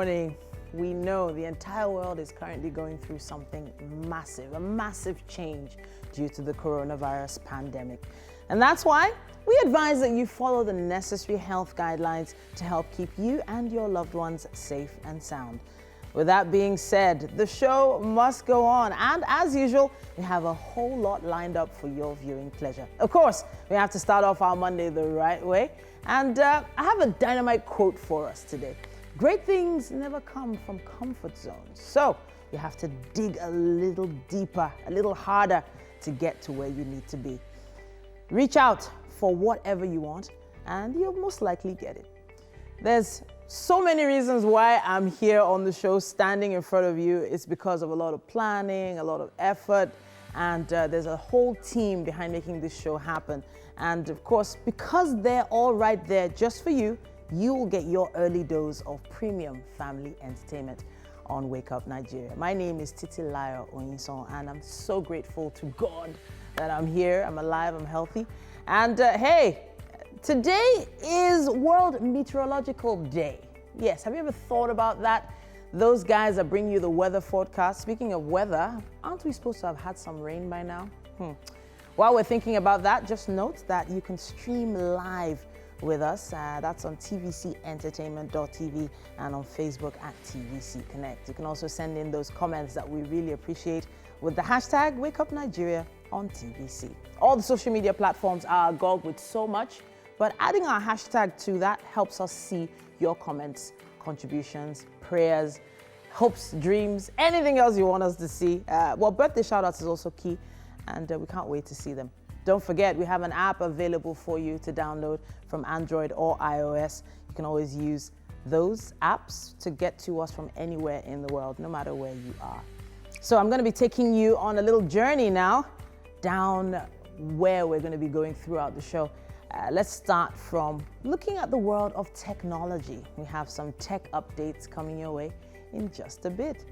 morning. We know the entire world is currently going through something massive, a massive change due to the coronavirus pandemic. And that's why we advise that you follow the necessary health guidelines to help keep you and your loved ones safe and sound. With that being said, the show must go on. And as usual, we have a whole lot lined up for your viewing pleasure. Of course, we have to start off our Monday the right way. And I have a dynamite quote for us today. Great things never come from comfort zones. So you have to dig a little deeper, a little harder to get to where you need to be. Reach out for whatever you want, and you'll most likely get it. There's so many reasons why I'm here on the show standing in front of you. It's because of a lot of planning, a lot of effort, and there's a whole team behind making this show happen. And of course, because they're all right there just for you, you will get your early dose of premium family entertainment on Wake Up Nigeria. My name is Titilayo Oyinson, and I'm so grateful to God that I'm here, I'm alive, I'm healthy. And hey, today is World Meteorological Day. Yes, have you ever thought about that? Those guys that bring you the weather forecast. Speaking of weather, aren't we supposed to have had some rain by now? While we're thinking about that, just note that you can stream live with us. That's on tvcentertainment.tv and on Facebook at TVC Connect. You can also send in those comments that we really appreciate with the hashtag WakeUpNigeria on TVC. All the social media platforms are agog with so much, but adding our hashtag to that helps us see your comments, contributions, prayers, hopes, dreams, anything else you want us to see. Birthday shout-outs is also key, and we can't wait to see them. Don't forget, we have an app available for you to download from Android or iOS. You can always use those apps to get to us from anywhere in the world, no matter where you are. So I'm going to be taking you on a little journey now down where we're going to be going throughout the show. Let's start from looking at the world of technology. We have some tech updates coming your way in just a bit.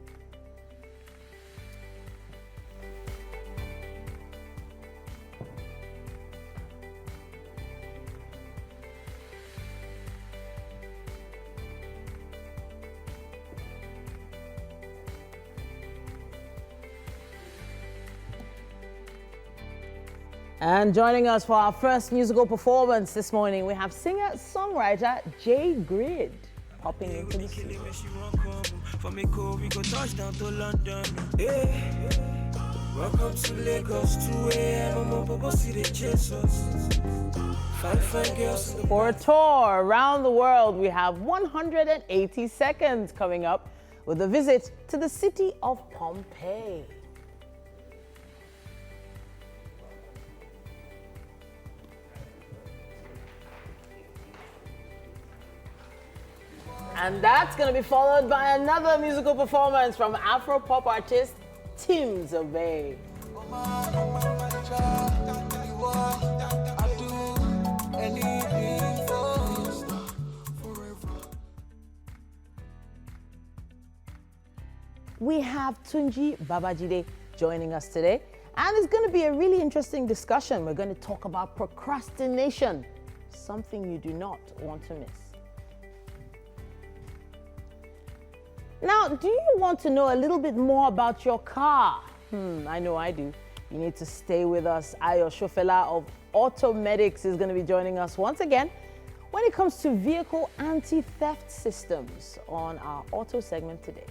And joining us for our first musical performance this morning, we have singer-songwriter Jay Grid popping into the studio. Welcome to Lagos, 2 a.m. See the Jesus. Fine girls. For a tour around the world, we have 180 seconds coming up with a visit to the city of Pompeii. And that's going to be followed by another musical performance from Afro-pop artist Tim Zobey. We have Tunji Babajide joining us today, and it's going to be a really interesting discussion. We're going to talk about procrastination, something you do not want to miss. Now, do you want to know a little bit more about your car? I know I do. You need to stay with us. Ayo Shofela of Automedics is going to be joining us once again when it comes to vehicle anti-theft systems on our auto segment today.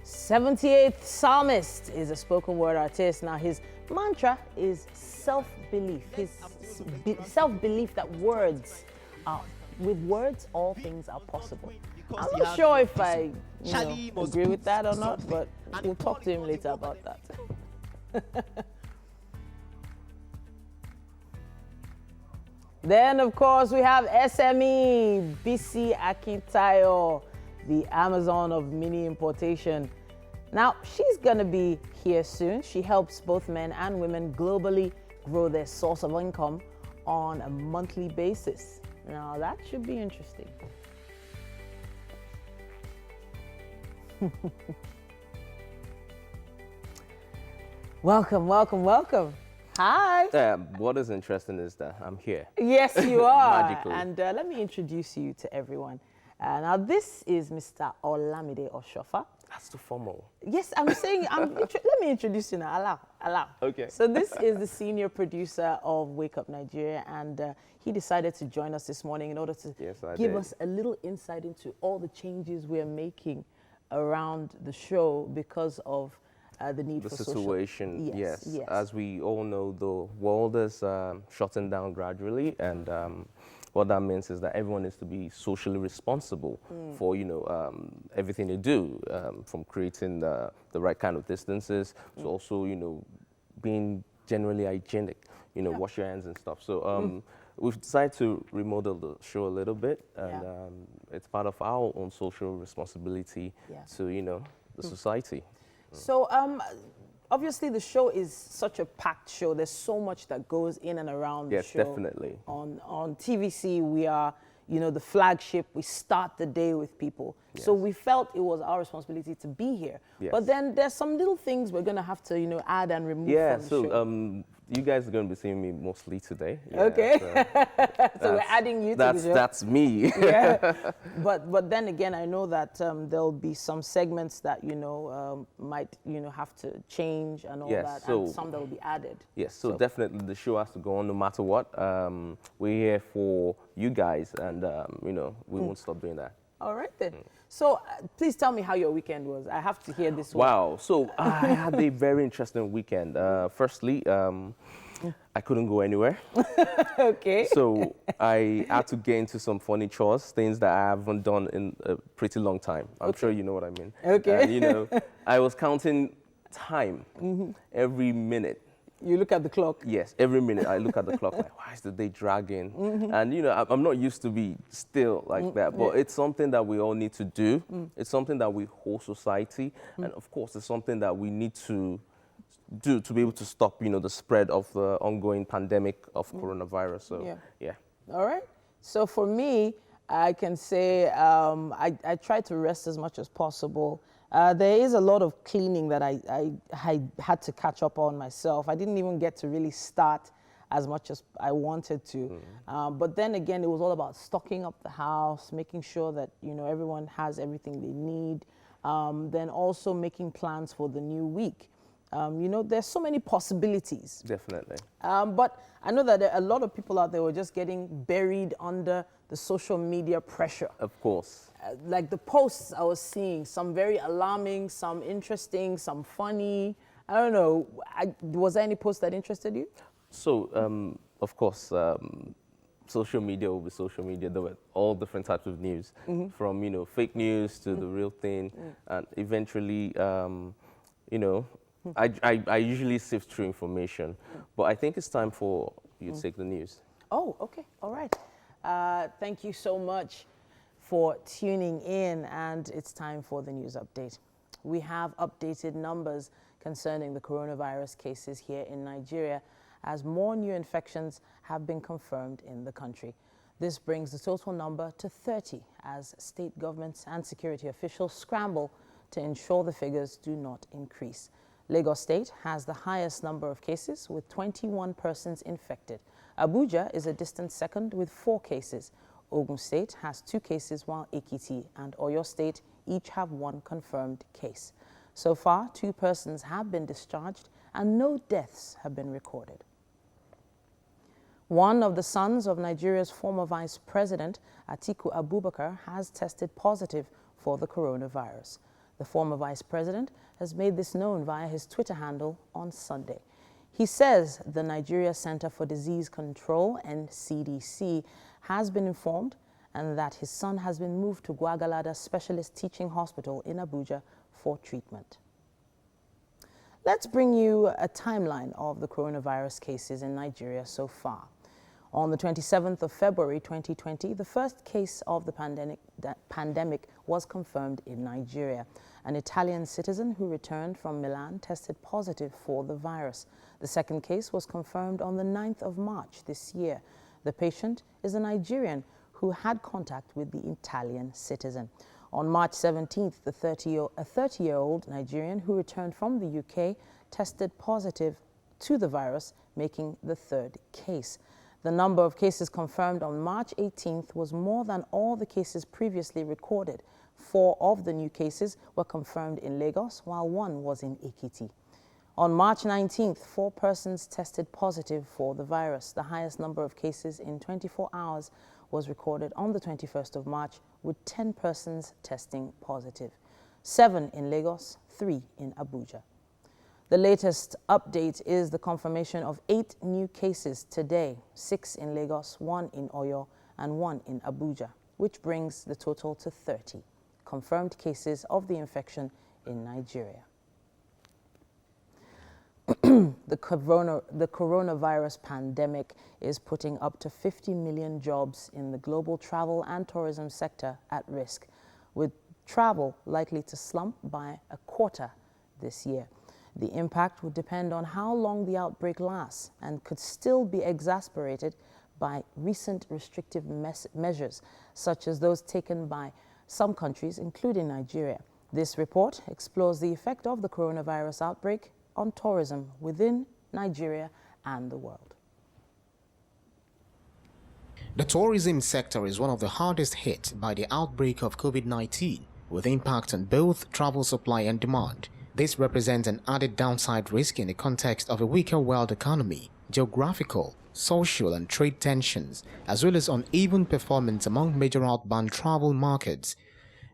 78th Psalmist is a spoken word artist. Now, his mantra is self-belief. His self-belief that with words, all things are possible. I'm not sure if I agree with that or not, but we'll talk to him later about that. Then, of course, we have SME, Bisi Akintayo, the Amazon of mini importation. Now, she's going to be here soon. She helps both men and women globally grow their source of income on a monthly basis. Now, that should be interesting. Welcome, welcome, welcome. Hi. What is interesting is that I'm here. Yes, you are. Magically. And let me introduce you to everyone. Now, this is Mr. Olamide Oshofa. That's too formal. Yes, I'm saying, let me introduce you now. Allow. Okay. So this is the senior producer of Wake Up Nigeria, and he decided to join us this morning in order to give us a little insight into all the changes we're making around the show because of the need for situation. social... Yes. As we all know, the world is shutting down gradually, and what that means is that everyone needs to be socially responsible for, everything they do, from creating the right kind of distances to also, being generally hygienic, wash your hands and stuff. So we've decided to remodel the show a little bit, and it's part of our own social responsibility to, the society. So obviously the show is such a packed show. There's so much that goes in and around the show. Yes, definitely. On TVC, we are, the flagship. We start the day with people. Yes. So we felt it was our responsibility to be here. Yes. But then there's some little things we're going to have to, add and remove from the show. You guys are going to be seeing me mostly today. Yeah, okay. So we're adding you to the show. That's me. Yeah. But then again, I know that there'll be some segments that, might, have to change and all that, and some that will be added. Yes, so definitely the show has to go on no matter what. We're here for you guys, and, we won't stop doing that. All right, then. So please tell me how your weekend was. I have to hear this one. Wow. So I had a very interesting weekend. Firstly, I couldn't go anywhere. Okay. So I had to get into some funny chores, things that I haven't done in a pretty long time. I'm sure you know what I mean. Okay. And, I was counting time every minute. You look at the clock? Yes, every minute I look at the clock, like, why is the day dragging? And, I'm not used to be still like that, but it's something that we all need to do. It's something that we whole society, and of course, it's something that we need to do to be able to stop, the spread of the ongoing pandemic of coronavirus. So, yeah. All right. So for me, I can say I try to rest as much as possible. There is a lot of cleaning that I had to catch up on myself. I didn't even get to really start as much as I wanted to. But then again, it was all about stocking up the house, making sure that, everyone has everything they need. Then also making plans for the new week. There's so many possibilities. Definitely. But I know that a lot of people out there were just getting buried under the social media pressure. Of course. Like the posts I was seeing, some very alarming, some interesting, some funny. I don't know. Was there any post that interested you? So, of course, social media will be social media. There were all different types of news, from, fake news to the real thing. And eventually, I usually sift through information. But I think it's time for you to take the news. Oh, okay. All right. Thank you so much for tuning in, and it's time for the news update. We have updated numbers concerning the coronavirus cases here in Nigeria, as more new infections have been confirmed in the country. This brings the total number to 30 as state governments and security officials scramble to ensure the figures do not increase. Lagos State has the highest number of cases with 21 persons infected. Abuja is a distant second with 4 cases. Ogun State has 2 cases, while Ekiti and Oyo State each have 1 confirmed case. So far, 2 persons have been discharged and no deaths have been recorded. One of the sons of Nigeria's former vice president, Atiku Abubakar, has tested positive for the coronavirus. The former vice president has made this known via his Twitter handle on Sunday. He says the Nigeria Center for Disease Control, NCDC, has been informed and that his son has been moved to Gwagwalada Specialist Teaching Hospital in Abuja for treatment. Let's bring you a timeline of the coronavirus cases in Nigeria so far. On the 27th of February 2020, the first case of the pandemic was confirmed in Nigeria. An Italian citizen who returned from Milan tested positive for the virus. The second case was confirmed on the 9th of March this year. The patient is a Nigerian who had contact with the Italian citizen. On March 17th, a 30-year-old Nigerian who returned from the UK tested positive to the virus, making the third case. The number of cases confirmed on March 18th was more than all the cases previously recorded. 4 of the new cases were confirmed in Lagos, while 1 was in Ekiti. On March 19th, 4 persons tested positive for the virus. The highest number of cases in 24 hours was recorded on the 21st of March, with 10 persons testing positive. 7 in Lagos, 3 in Abuja. The latest update is the confirmation of 8 new cases today, 6 in Lagos, 1 in Oyo, and 1 in Abuja, which brings the total to 30 confirmed cases of the infection in Nigeria. The coronavirus pandemic is putting up to 50 million jobs in the global travel and tourism sector at risk, with travel likely to slump by a quarter this year. The impact would depend on how long the outbreak lasts and could still be exacerbated by recent restrictive measures, such as those taken by some countries, including Nigeria. This report explores the effect of the coronavirus outbreak on tourism within Nigeria and the world. The tourism sector is one of the hardest hit by the outbreak of COVID-19, with impact on both travel supply and demand. This represents an added downside risk in the context of a weaker world economy, geographical, social and trade tensions, as well as uneven performance among major outbound travel markets.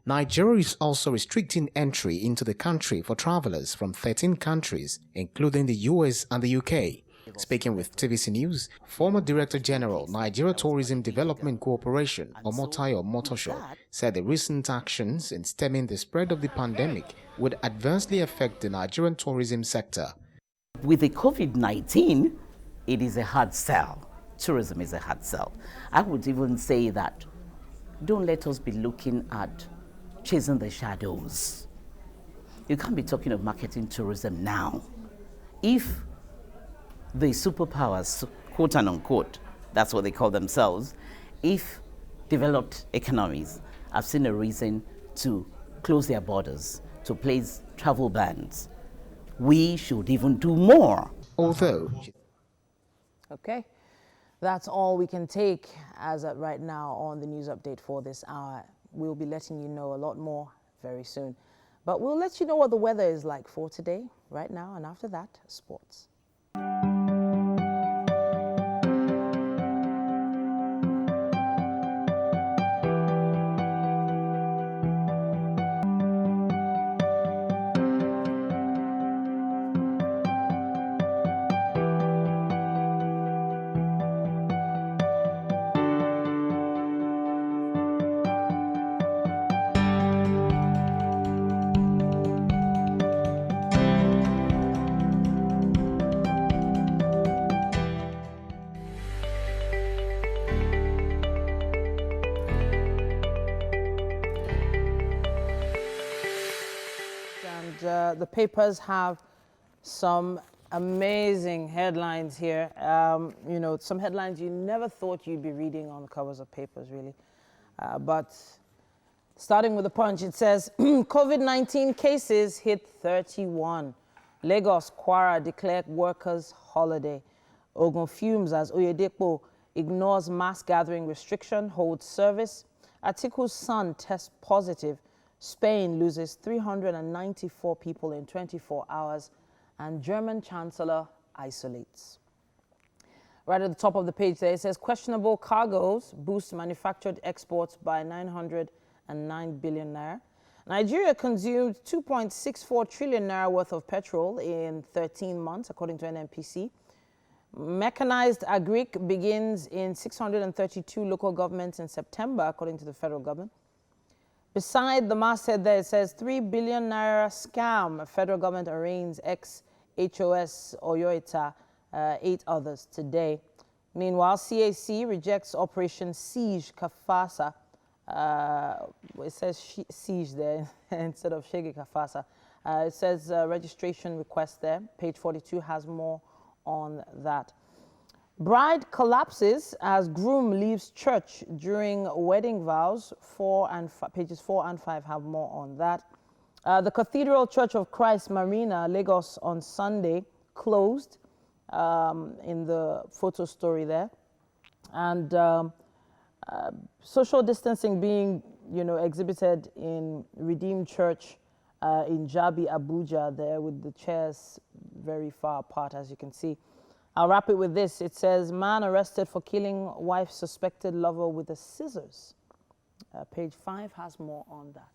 Nigeria is also restricting entry into the country for travelers from 13 countries, including the US and the UK. Speaking with TVC News, former Director General, Nigeria Tourism Development Corporation, Omotayo Motosho, said the recent actions in stemming the spread of the pandemic would adversely affect the Nigerian tourism sector. With the COVID-19, it is a hard sell. Tourism is a hard sell. I would even say that don't let us be looking at chasing the shadows. You can't be talking of marketing tourism now. If the superpowers, quote and unquote, that's what they call themselves, if developed economies have seen a reason to close their borders, to place travel bans, we should even do more. Although, Okay, that's all we can take as of right now on the news update for this hour. We'll be letting you know a lot more very soon. But we'll let you know what the weather is like for today, right now, and after that, sports. The papers have some amazing headlines here. You know, some headlines you never thought you'd be reading on the covers of papers, really. But starting with the Punch, it says, COVID-19 cases hit 31. Lagos, Kwara declared workers' holiday. Ogun fumes as Oyedepo ignores mass gathering restriction, holds service. Atiku's son tests positive. Spain loses 394 people in 24 hours, and German Chancellor isolates. Right at the top of the page there, it says questionable cargoes boost manufactured exports by 909 billion naira. Nigeria consumed 2.64 trillion naira worth of petrol in 13 months, according to NNPC. Mechanized agric begins in 632 local governments in September, according to the federal government. Beside the masthead there, it says 3 billion naira scam. Federal government arraigns ex-HOS Oyoita, 8 others today. Meanwhile, CAC rejects Operation Siege Kafasa. It says siege there instead of Shege Kafasa. It says registration request there. Page 42 has more on that. Bride collapses as groom leaves church during wedding vows. Pages 4 and 5 have more on that. The Cathedral Church of Christ Marina, Lagos, on Sunday closed in the photo story there. And social distancing being, exhibited in Redeemed Church in Jabi, Abuja, there with the chairs very far apart, as you can see. I'll wrap it with this. It says, man arrested for killing wife suspected lover with the scissors. Page 5 has more on that.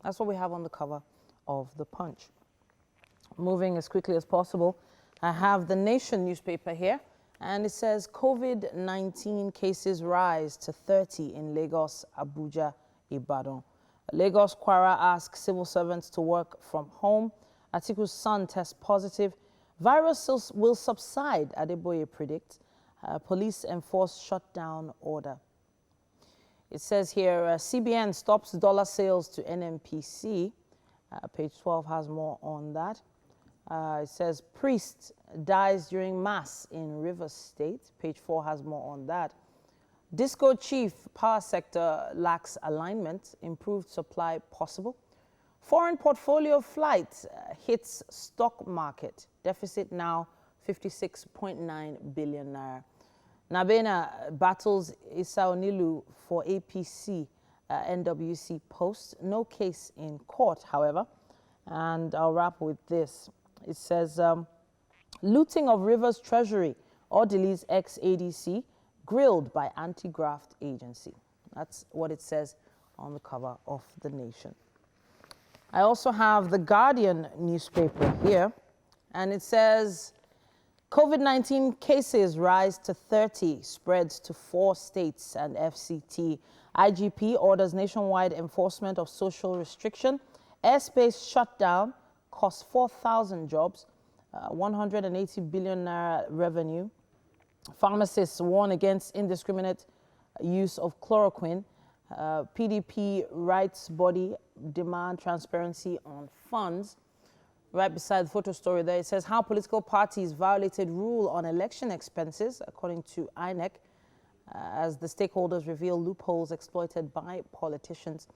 That's what we have on the cover of the Punch. Moving as quickly as possible, I have the Nation newspaper here, and it says COVID-19 cases rise to 30 in Lagos, Abuja, Ibadan. Lagos Kwara asks civil servants to work from home. Atiku's son tests positive. Virus will subside, Adeboye predicts. Police enforce shutdown order. It says here, CBN stops dollar sales to NMPC. Page 12 has more on that. It says, priest dies during mass in Rivers State. Page 4 has more on that. Disco chief, power sector lacks alignment. Improved supply possible. Foreign portfolio flight hits stock market. Deficit now 56.9 billion naira. Nabena battles Issa Onilu for APC NWC post. No case in court, however. And I'll wrap with this. It says, looting of Rivers Treasury, Orderly's ex-ADC, grilled by anti-graft agency. That's what it says on the cover of The Nation. I also have the Guardian newspaper here, and it says, COVID-19 cases rise to 30, spreads to 4 states and FCT. IGP orders nationwide enforcement of social restriction. Airspace shutdown costs 4,000 jobs, 180 billion naira revenue. Pharmacists warn against indiscriminate use of chloroquine. PDP rights body demand transparency on funds. Right beside the photo story there, it says how political parties violated rule on election expenses, according to INEC, as the stakeholders reveal loopholes exploited by politicians.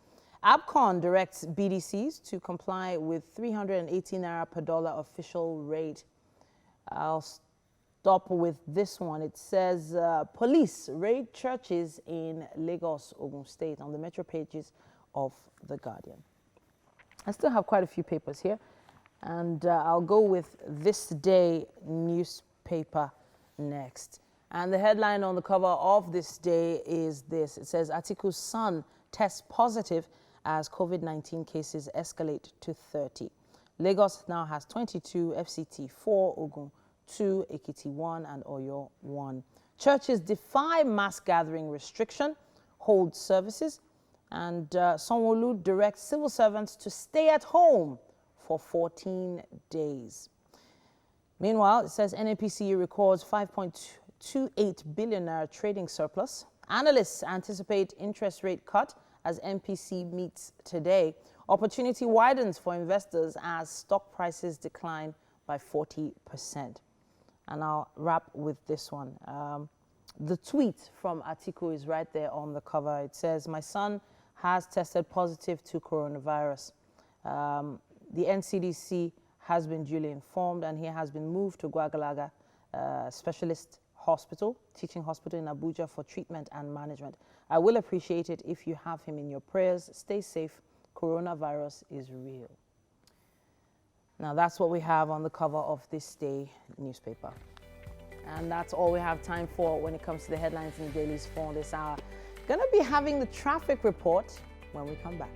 ABCON directs BDCs to comply with 380 naira per dollar official rate. I'll stop with this one. It says police raid churches in Lagos, Ogun State, on the metro pages of The Guardian. I still have quite a few papers here, and I'll go with This Day newspaper next. And the headline on the cover of This Day is this. It says, Atiku's son tests positive as COVID-19 cases escalate to 30. Lagos now has 22, FCT 4, Ogun 2, Ekiti 1, and Oyo 1. Churches defy mass gathering restriction, hold services, and Sanwo-Olu directs civil servants to stay at home for 14 days. Meanwhile, it says NNPC records 5.28 billion naira trading surplus. Analysts anticipate interest rate cut as MPC meets today. Opportunity widens for investors as stock prices decline by 40%. And I'll wrap with this one. The tweet from Atiku is right there on the cover. It says, my son has tested positive to coronavirus. The NCDC has been duly informed, and he has been moved to Gwagalaga Specialist Hospital, teaching hospital in Abuja, for treatment and management. I will appreciate it if you have him in your prayers. Stay safe. Coronavirus is real. Now that's what we have on the cover of This Day newspaper. And that's all we have time for when it comes to the headlines in the dailies for this hour. Gonna be having the traffic report when we come back.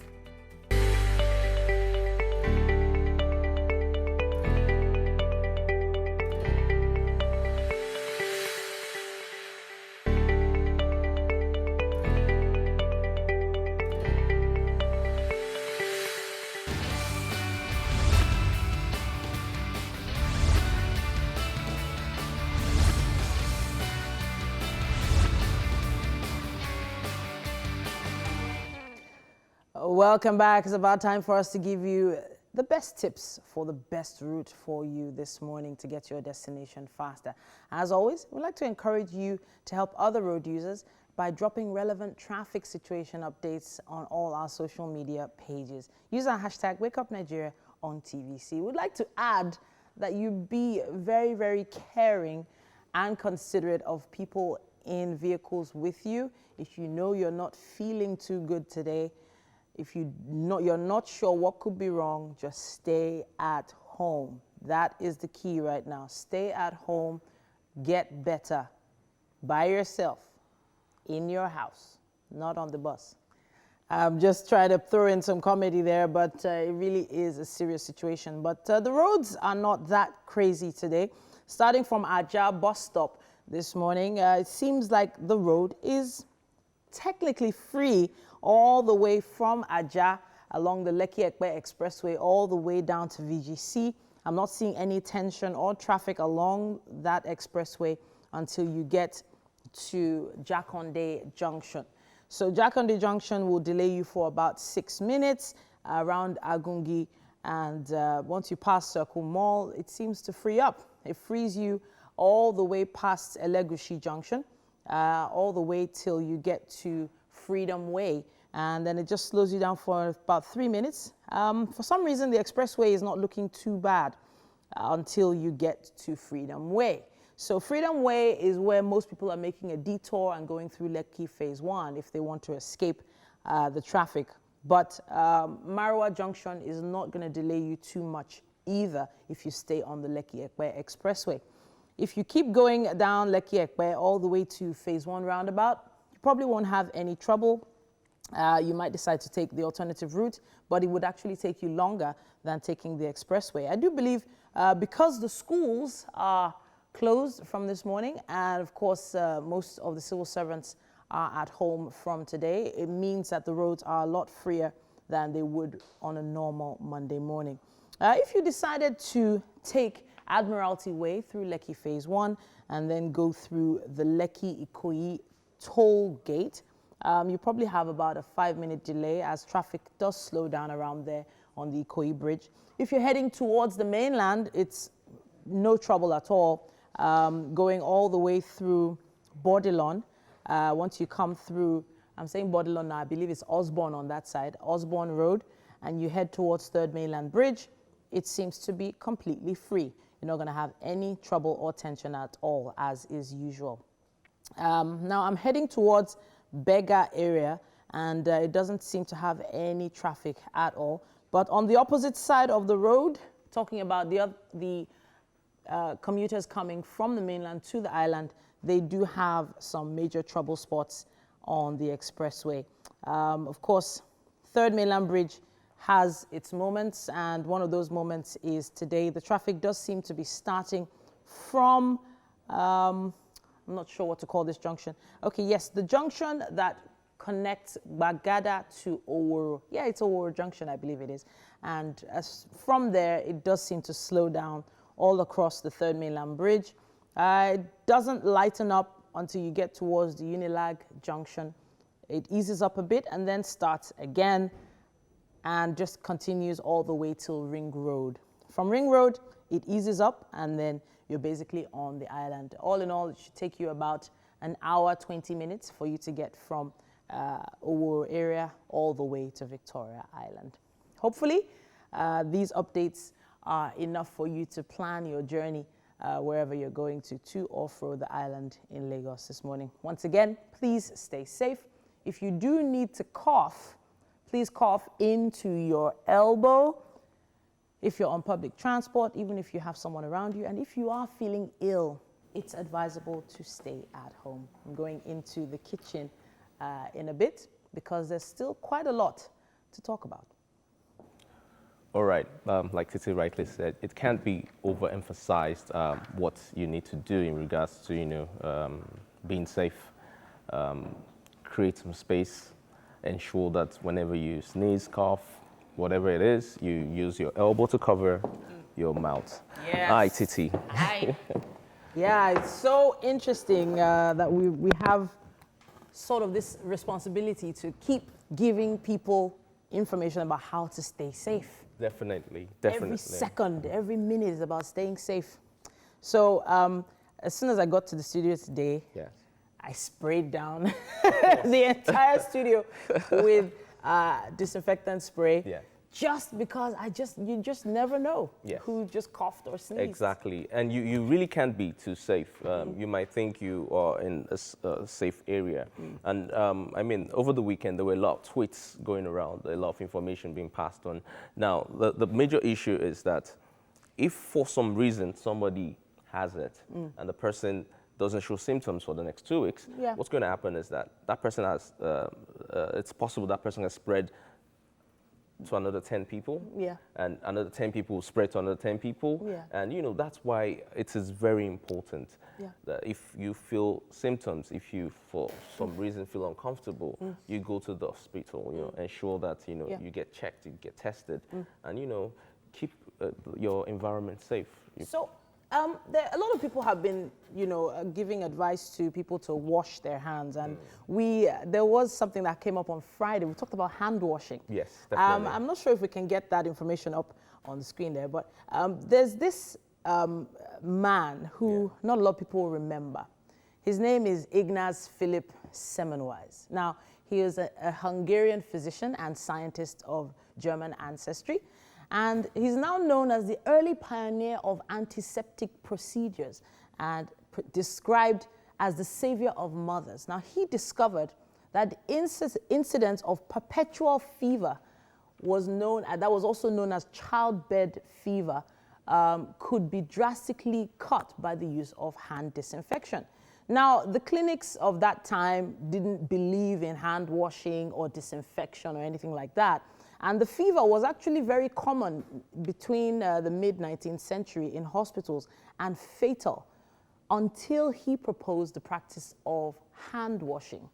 Welcome back. It's about time for us to give you the best tips for the best route for you this morning to get to your destination faster. As always, we'd like to encourage you to help other road users by dropping relevant traffic situation updates on all our social media pages. Use our hashtag WakeUpNigeria on TVC. We'd like to add that you be very, very caring and considerate of people in vehicles with you. If you know you're not feeling too good today, if you're not sure what could be wrong, just stay at home. That is the key right now. Stay at home, get better by yourself, in your house, not on the bus. I'm just trying to throw in some comedy there, but it really is a serious situation. But the roads are not that crazy today. Starting from Aja bus stop this morning, it seems like the road is technically free all the way from Aja along the Lekki-Ekpe Expressway all the way down to VGC. I'm not seeing any tension or traffic along that expressway until you get to Jakonde Junction. So Jakonde Junction will delay you for about 6 minutes around Agungi, and once you pass Circle Mall, it seems to free up. It frees you all the way past Elegushi Junction, all the way till you get to Freedom Way, and then it just slows you down for about 3 minutes. For some reason, the expressway is not looking too bad until you get to Freedom Way. So Freedom Way is where most people are making a detour and going through Lekki Phase 1 if they want to escape the traffic. But Marwa Junction is not going to delay you too much either if you stay on the Lekki-Ekpe Expressway. If you keep going down Lekki-Ekpe all the way to Phase 1 roundabout, you probably won't have any trouble. You might decide to take the alternative route, but it would actually take you longer than taking the expressway. I do believe because the schools are closed from this morning, and of course most of the civil servants are at home from today, it means that the roads are a lot freer than they would on a normal Monday morning. If you decided to take Admiralty Way through Lekki Phase 1 and then go through the Lekki-Ikoyi toll gate, you probably have about a 5-minute delay as traffic does slow down around there on the Ikoyi Bridge. If you're heading towards the mainland, it's no trouble at all. Going all the way through Bordelon. Once you come through, I'm saying Bordelon now, I believe it's Osborne on that side, Osborne Road, and you head towards Third Mainland Bridge, it seems to be completely free. You're not going to have any trouble or tension at all, as is usual. Now I'm heading towards Bega area, and it doesn't seem to have any traffic at all. But on the opposite side of the road, talking about the commuters coming from the mainland to the island, they do have some major trouble spots on the expressway. Of course, Third Mainland Bridge has its moments, and one of those moments is today. The traffic does seem to be starting from, I'm not sure what to call this junction. Okay, yes, the junction that connects Bagada to Oworo. Yeah, it's Oworo Junction, I believe it is. And as from there, it does seem to slow down all across the Third Mainland Bridge. It doesn't lighten up until you get towards the Unilag Junction. It eases up a bit and then starts again and just continues all the way till Ring Road. From Ring Road, it eases up and then you're basically on the island. All in all, it should take you about an hour, 20 minutes for you to get from Oworo area all the way to Victoria Island. Hopefully, these updates are enough for you to plan your journey wherever you're going to or fro the island in Lagos this morning. Once again, please stay safe. If you do need to cough, please cough into your elbow. If you're on public transport, even if you have someone around you, and if you are feeling ill, it's advisable to stay at home. I'm going into the kitchen in a bit because there's still quite a lot to talk about. All right, like Titi rightly said, it can't be overemphasized what you need to do in regards to, being safe. Create some space, ensure that whenever you sneeze, cough, whatever it is, you use your elbow to cover your mouth. Yes. Hi, Titi. Hi. Yeah, it's so interesting that we have sort of this responsibility to keep giving people information about how to stay safe. Definitely. Every second, every minute is about staying safe. So as soon as I got to the studio today, Yes. I sprayed down the entire studio with disinfectant spray. Yeah. just because you just never know Yes. who just coughed or sneezed. Exactly, and you really can't be too safe. You might think you are in a safe area. And I mean, over the weekend, there were a lot of tweets going around, a lot of information being passed on. Now, the major issue is that if for some reason somebody has it and the person doesn't show symptoms for the next 2 weeks, Yeah. what's going to happen is that person has, it's possible that person has spread to another 10 people. Yeah. And another 10 people will spread to another 10 people. Yeah. And, that's why it is very important Yeah. that if you feel symptoms, if you, for some reason, feel uncomfortable, you go to the hospital, ensure that, Yeah. you get checked, you get tested, and, keep your environment safe. So a lot of people have been, giving advice to people to wash their hands, and there was something that came up on Friday. We talked about hand washing. Yes, definitely. I'm not sure if we can get that information up on the screen there, but there's this man who not a lot of people will remember. His name is Ignaz Philipp Semmelweis. Now, he is a Hungarian physician and scientist of German ancestry. And he's now known as the early pioneer of antiseptic procedures and described as the savior of mothers. Now, he discovered that the incidence of perpetual fever that was also known as childbed fever, could be drastically cut by the use of hand disinfection. Now, the clinics of that time didn't believe in hand washing or disinfection or anything like that. And the fever was actually very common between the mid-19th century in hospitals and fatal until he proposed the practice of hand washing.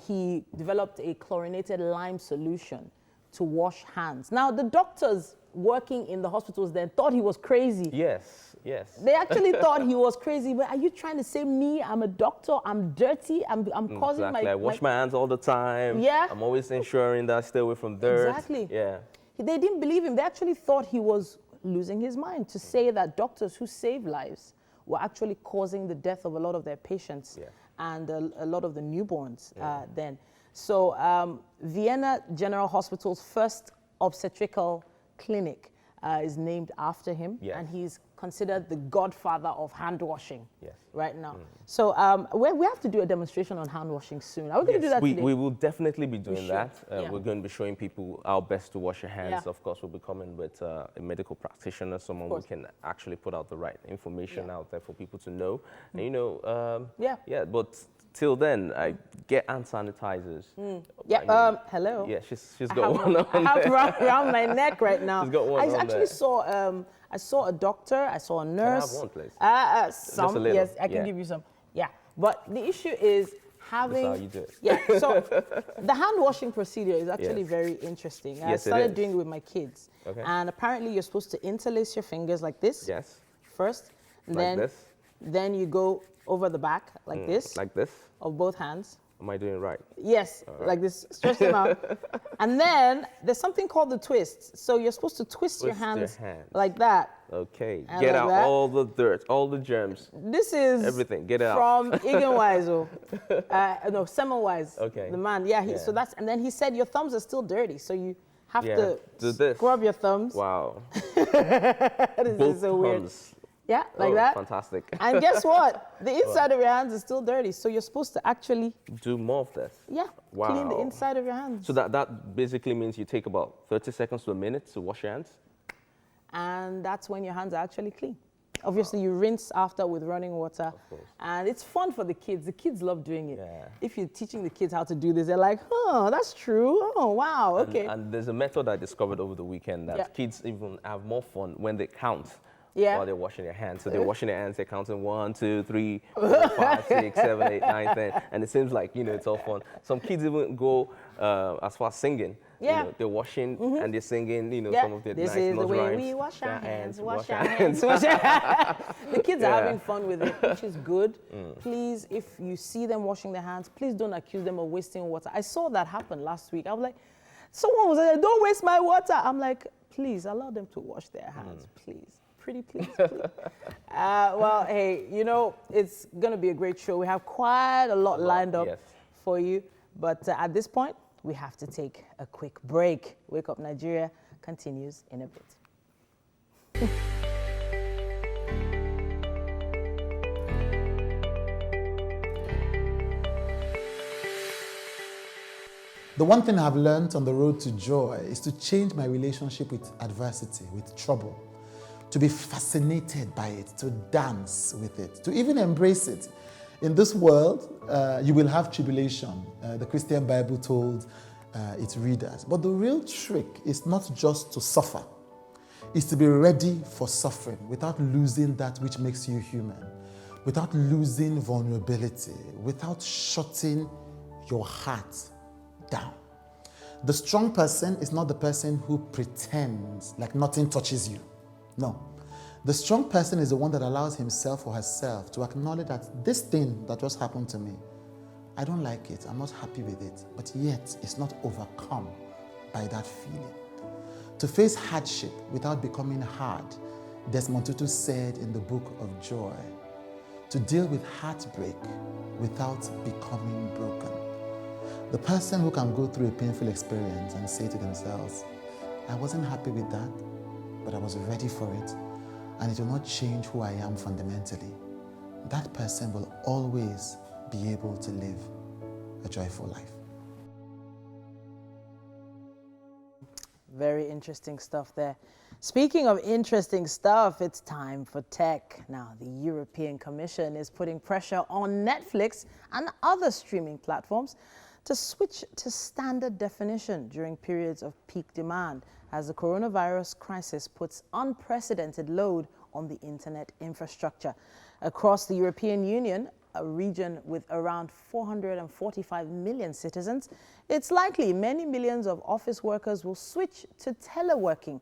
He developed a chlorinated lime solution to wash hands. Now, the doctors working in the hospitals then thought he was crazy. Yes. They actually thought he was crazy. But are you trying to say me? I'm a doctor. I'm dirty. I'm causing Exactly. I wash my hands all the time. Yeah. I'm always ensuring that I stay away from dirt. Exactly. Yeah. They didn't believe him. They actually thought he was losing his mind to say that doctors who save lives were actually causing the death of a lot of their patients and a lot of the newborns then. So Vienna General Hospital's first obstetrical clinic is named after him, and he's considered the godfather of hand washing right now. So we have to do a demonstration on hand washing soon. Are we going to do that today? We will definitely be doing that. Yeah. We're going to be showing people how best to wash your hands. Of course, we'll be coming with a medical practitioner, someone who can actually put out the right information out there for people to know. And but till then, I get hand sanitizers. Hello. Yeah, she's got one on I have there. around my neck right now. She's got one on actually there. I saw a doctor, I saw a nurse. Can I have one, please? Some, Just a little. yes, I can give you some. Yeah, but the issue is having. That's how you do it. Yeah, so the hand washing procedure is actually very interesting. I started doing it with my kids. Okay. And apparently you're supposed to interlace your fingers like this. Yes. First. And Like this? Then you go over the back like this. Like this? Of both hands. Am I doing it right? Yes, like this, stretch them out. And then there's something called the twist. So you're supposed to twist your hands like that. Okay, And get like out that. all the dirt, all the germs. This is everything. Get it out. From Igenwise, no, Semmelweis. Okay. The man, so that's, and then he said your thumbs are still dirty, so you have to do this. scrub your thumbs. Wow. This Both is so weird. thumbs. Yeah, like that. Fantastic. And guess what? The inside of your hands is still dirty, so you're supposed to actually do more of this. Yeah, clean the inside of your hands. So that basically means you take about 30 seconds to a minute to wash your hands? And that's when your hands are actually clean. Obviously, you rinse after with running water. Of course. And it's fun for the kids. The kids love doing it. Yeah. If you're teaching the kids how to do this, they're like, oh, that's true. Oh, wow, okay. And there's a method I discovered over the weekend that kids even have more fun when they count. While they're washing their hands. So they're washing their hands, they're counting 1, 2, 3, 4, 5, 6, 7, 8, 9, 10. And it seems like, it's all fun. Some kids even go as far as singing. They're washing and they're singing, some of their this nice is the way rhymes. we wash our hands, wash our hands. The kids are having fun with it, which is good. Please, if you see them washing their hands, please don't accuse them of wasting water. I saw that happen last week. I was like, someone was like, don't waste my water. I'm like, please allow them to wash their hands, please. Pretty please. Well, hey, it's going to be a great show. We have quite a lot lined up for you. But at this point, we have to take a quick break. Wake Up Nigeria continues in a bit. The one thing I've learned on the road to joy is to change my relationship with adversity, with trouble, to be fascinated by it, to dance with it, to even embrace it. In this world, you will have tribulation. The Christian Bible told its readers. But the real trick is not just to suffer, it's to be ready for suffering without losing that which makes you human, without losing vulnerability, without shutting your heart down. The strong person is not the person who pretends like nothing touches you. No. The strong person is the one that allows himself or herself to acknowledge that this thing that just happened to me, I don't like it, I'm not happy with it, but yet it's not overcome by that feeling. To face hardship without becoming hard, Desmond Tutu said in the book of Joy, to deal with heartbreak without becoming broken. The person who can go through a painful experience and say to themselves, I wasn't happy with that, but I was ready for it, and it will not change who I am fundamentally. That person will always be able to live a joyful life. Very interesting stuff there. Speaking of interesting stuff, it's time for tech. Now, the European Commission is putting pressure on Netflix and other streaming platforms to switch to standard definition during periods of peak demand as the coronavirus crisis puts unprecedented load on the internet infrastructure. Across the European Union, a region with around 445 million citizens, it's likely many millions of office workers will switch to teleworking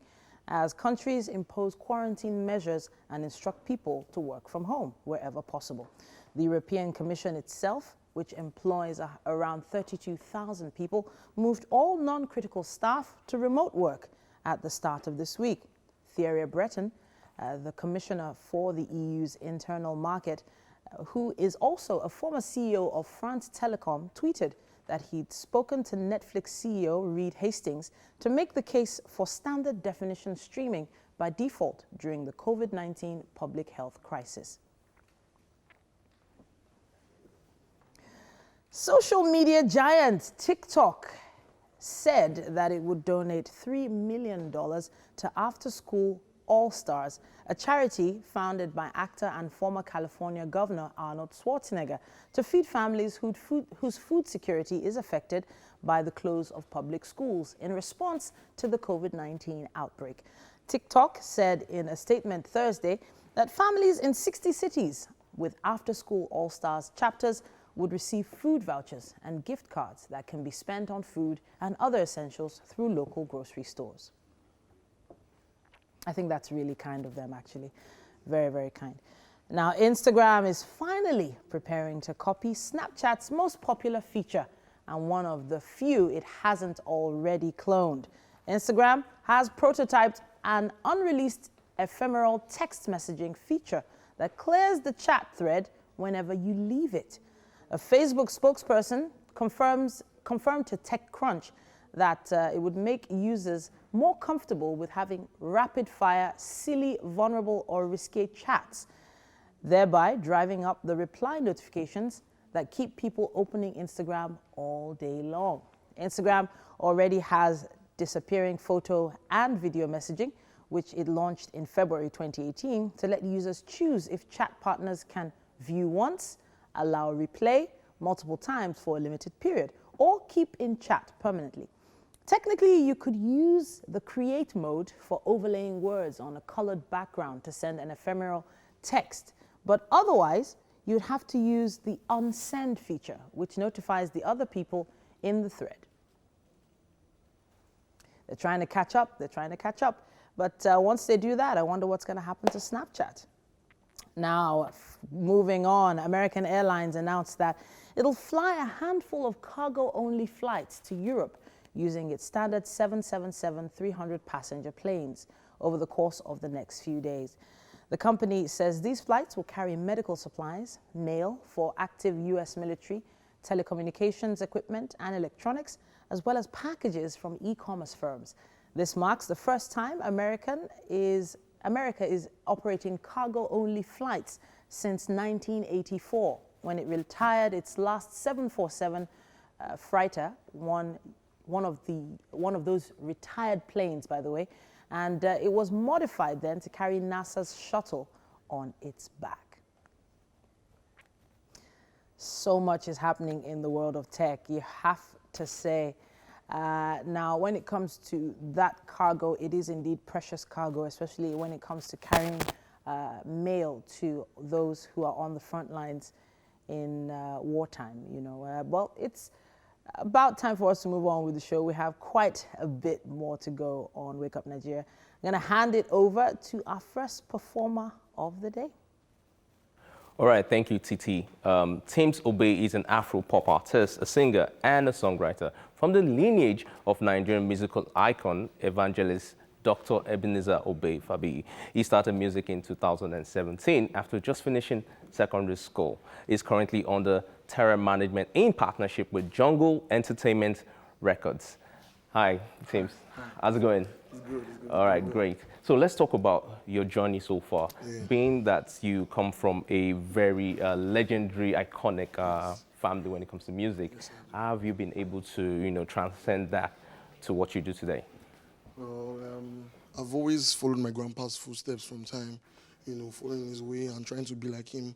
as countries impose quarantine measures and instruct people to work from home wherever possible. The European Commission itself, which employs around 32,000 people, moved all non-critical staff to remote work at the start of this week. Thierry Breton, the Commissioner for the EU's internal market, who is also a former CEO of France Telecom, tweeted that he'd spoken to Netflix CEO Reed Hastings to make the case for standard definition streaming by default during the COVID-19 public health crisis. Social media giant TikTok said that it would donate $3 million to After School All-Stars, a charity founded by actor and former California Governor Arnold Schwarzenegger, to feed families whose food security is affected by the close of public schools in response to the COVID-19 outbreak. TikTok said in a statement Thursday that families in 60 cities with After School All-Stars chapters would receive food vouchers and gift cards that can be spent on food and other essentials through local grocery stores. I think that's really kind of them, actually. Very, very kind. Now, Instagram is finally preparing to copy Snapchat's most popular feature and one of the few it hasn't already cloned. Instagram has prototyped an unreleased ephemeral text messaging feature that clears the chat thread whenever you leave it. A Facebook spokesperson confirmed to TechCrunch that it would make users more comfortable with having rapid-fire, silly, vulnerable, or risque chats, thereby driving up the reply notifications that keep people opening Instagram all day long. Instagram already has disappearing photo and video messaging, which it launched in February 2018 to let users choose if chat partners can view once, allow replay multiple times for a limited period, or keep in chat permanently. Technically, you could use the create mode for overlaying words on a colored background to send an ephemeral text, but otherwise, you'd have to use the unsend feature, which notifies the other people in the thread. They're trying to catch up, but once they do that, I wonder what's going to happen to Snapchat. Now, moving on, American Airlines announced that it'll fly a handful of cargo-only flights to Europe using its standard 777-300 passenger planes over the course of the next few days. The company says these flights will carry medical supplies, mail for active U.S. military, telecommunications equipment and electronics, as well as packages from e-commerce firms. This marks the first time America is operating cargo-only flights since 1984, when it retired its last 747 freighter, one of those retired planes, by the way, and it was modified then to carry NASA's shuttle on its back. So much is happening in the world of tech, you have to say. Now, when it comes to that cargo, it is indeed precious cargo, especially when it comes to carrying mail to those who are on the front lines in wartime. Well, it's about time for us to move on with the show. We have quite a bit more to go on Wake Up Nigeria. I'm going to hand it over to our first performer of the day. All right, thank you, Titi. Tems Obey is an Afro-pop artist, a singer, and a songwriter from the lineage of Nigerian musical icon, evangelist Dr. Ebenezer Obey Fabi. He started music in 2017 after just finishing secondary school. He's currently under terror management in partnership with Jungle Entertainment Records. Hi, Tems. How's it going? It's good. All right, great. So let's talk about your journey so far. Yeah. Being that you come from a very legendary, iconic family when it comes to music, Yes, how have you been able to, transcend that to what you do today? Well, I've always followed my grandpa's footsteps from time, following his way and trying to be like him,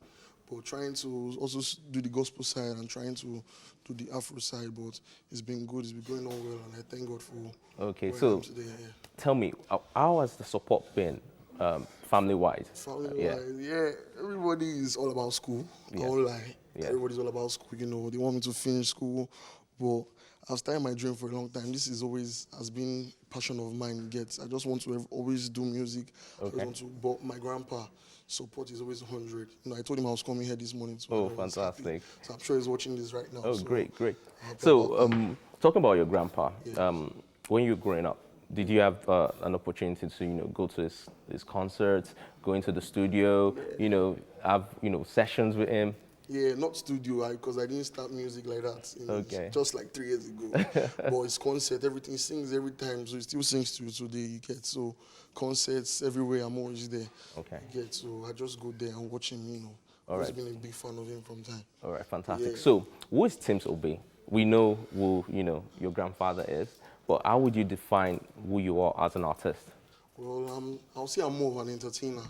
but trying to also do the gospel side and trying to do the Afro side. But it's been good, it's been going on well, and I thank God for Okay, where I so am today. Yeah. tell me, how has the support been family-wise? Family-wise, yeah, everybody is all about school. Yeah. I won't lie. Yeah. Everybody's all about school, they want me to finish school, but I've started my dream for a long time. This has been passion of mine. I just want to always do music. Okay. But my grandpa support is always 100. I told him I was coming here this morning. Oh, fantastic. So I'm sure he's watching this right now. Oh, so great. happy So, about that. talking about your grandpa, Yeah. when you were growing up, did you have an opportunity to, go to his concerts, go into the studio, have, sessions with him? Yeah, not studio, because I didn't start music like that. Okay. Just like 3 years ago. But it's concert, everything, he sings every time, so he still sings to today, you get. So concerts everywhere, I'm always there. Okay. You get, so I just go there and watch him, All I've right. been a big fan of him from time. All right, fantastic. Yeah. So, who is Tems Obey? We know who, your grandfather is, but how would you define who you are as an artist? Well, I'll say I'm more of an entertainer.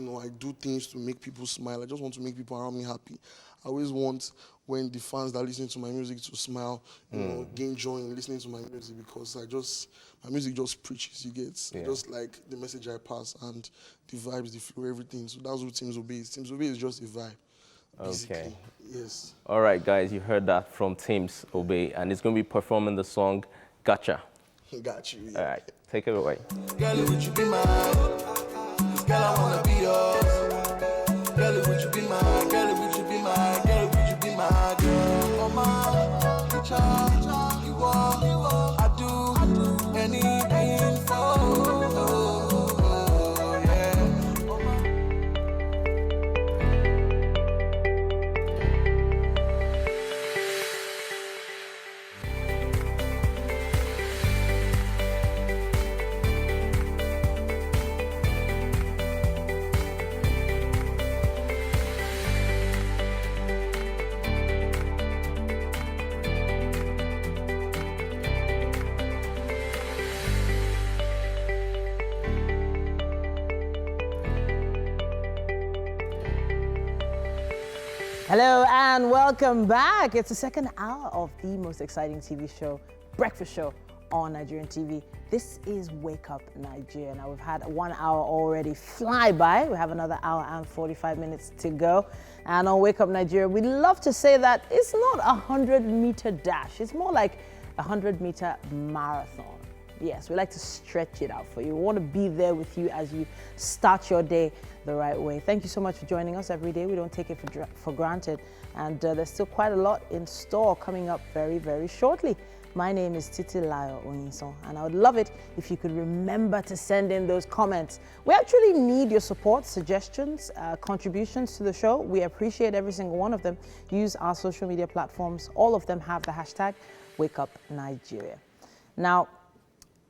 I do things to make people smile. I just want to make people around me happy. I always want when the fans that listen to my music to smile, gain joy in listening to my music, because my music just preaches, you get. Yeah. Just like the message I pass and the vibes, the flow, everything. So that's what Tems Obey is. Tems Obey is just a vibe, basically. Okay. Yes. All right, guys, you heard that from Tems Obey, and he's going to be performing the song Gotcha. Got you. Yeah. All right, take it away. Girl, would you be mine? Girl, I wanna be yours. Girl, would you be mine? Girl, would you be mine? Girl, would you be my girl? Oh my, child, you are. I do anything for you. Yeah. Oh my. Hello and welcome back. It's the second hour of the most exciting TV show, breakfast show on Nigerian TV. This is Wake Up Nigeria. Now we've had 1 hour already fly by. We have another hour and 45 minutes to go. And on Wake Up Nigeria, we love to say that it's not a 100-meter dash. It's more like a 100-meter marathon. Yes, we like to stretch it out for you. We want to be there with you as you start your day the right way. Thank you so much for joining us every day. We don't take it for granted. And there's still quite a lot in store coming up very, very shortly. My name is Titilayo Onyinson, and I would love it if you could remember to send in those comments. We actually need your support, suggestions, contributions to the show. We appreciate every single one of them. Use our social media platforms. All of them have the hashtag WakeUpNigeria. Now,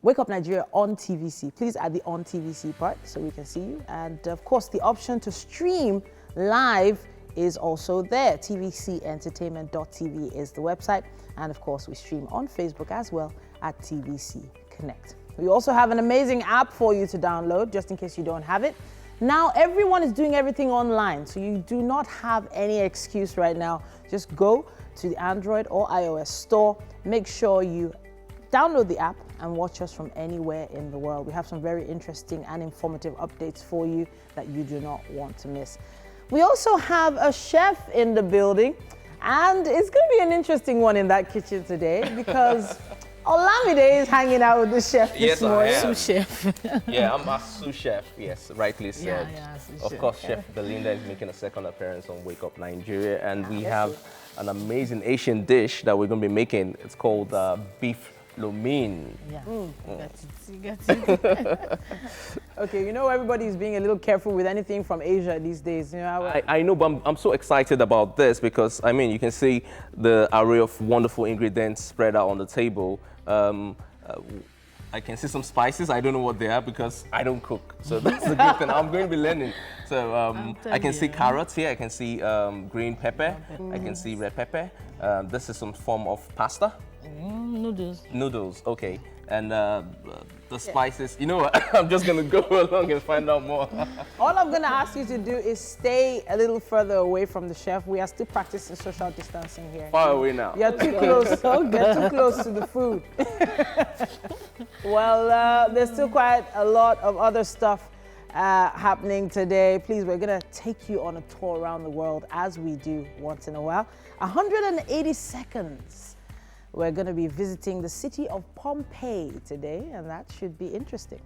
Wake Up Nigeria on TVC. Please add the on TVC part so we can see you. And of course, the option to stream live is also there. tvcentertainment.tv is the website. And of course, we stream on Facebook as well at TVC Connect. We also have an amazing app for you to download, just in case you don't have it. Now, everyone is doing everything online, so you do not have any excuse right now. Just go to the Android or iOS store. Make sure you download the app and watch us from anywhere in the world. We have some very interesting and informative updates for you that you do not want to miss. We also have a chef in the building, and it's going to be an interesting one in that kitchen today because Olamide is hanging out with the chef this morning. Sous chef. Yeah, I'm a sous chef. Yes, rightly said. Of course, Chef Belinda is making a second appearance on Wake Up Nigeria, and we have an amazing Asian dish that we're going to be making. It's called beef lo mein. Yeah. You got it. Okay, you know everybody's being a little careful with anything from Asia these days. You know, I know, but I'm so excited about this because, I mean, you can see the array of wonderful ingredients spread out on the table. I can see some spices. I don't know what they are because I don't cook. So that's the good thing. I'm going to be learning. So I can see carrots here. I can see green pepper. I can see red pepper. This is some form of pasta. Noodles. Noodles, okay. And the spices, you know what? I'm just going to go along and find out more. All I'm going to ask you to do is stay a little further away from the chef. We are still practicing social distancing here. Far away now. You're too close. You're too close to the food. Well, there's still quite a lot of other stuff happening today. Please, we're going to take you on a tour around the world as we do once in a while. 180 seconds. We're going to be visiting the city of Pompeii today, and that should be interesting.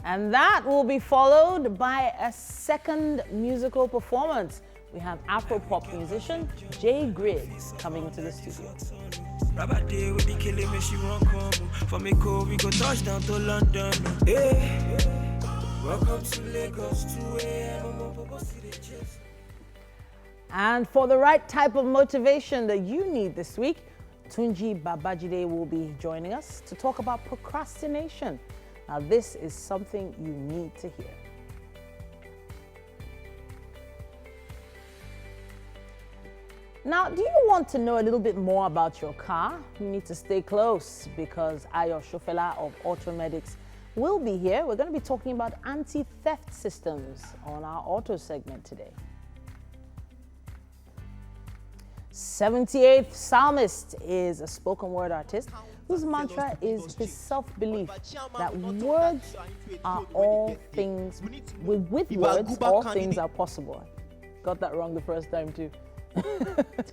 And that will be followed by a second musical performance. We have Afro-pop musician Jay Griggs coming into the studio. Rabbi day with the killing me, she won't come. For me, cool, we go touch down to London. Hey, welcome to Lagos, 2 a.m. And for the right type of motivation that you need this week, Tunji Babajide will be joining us to talk about procrastination. Now, this is something you need to hear. Now, do you want to know a little bit more about your car? You need to stay close because Ayo Shofela of Automedics will be here. We're going to be talking about anti-theft systems on our auto segment today. 78th Psalmist is a spoken word artist whose mantra is his self-belief that words are all things, with words all things are possible. Got that wrong the first time too.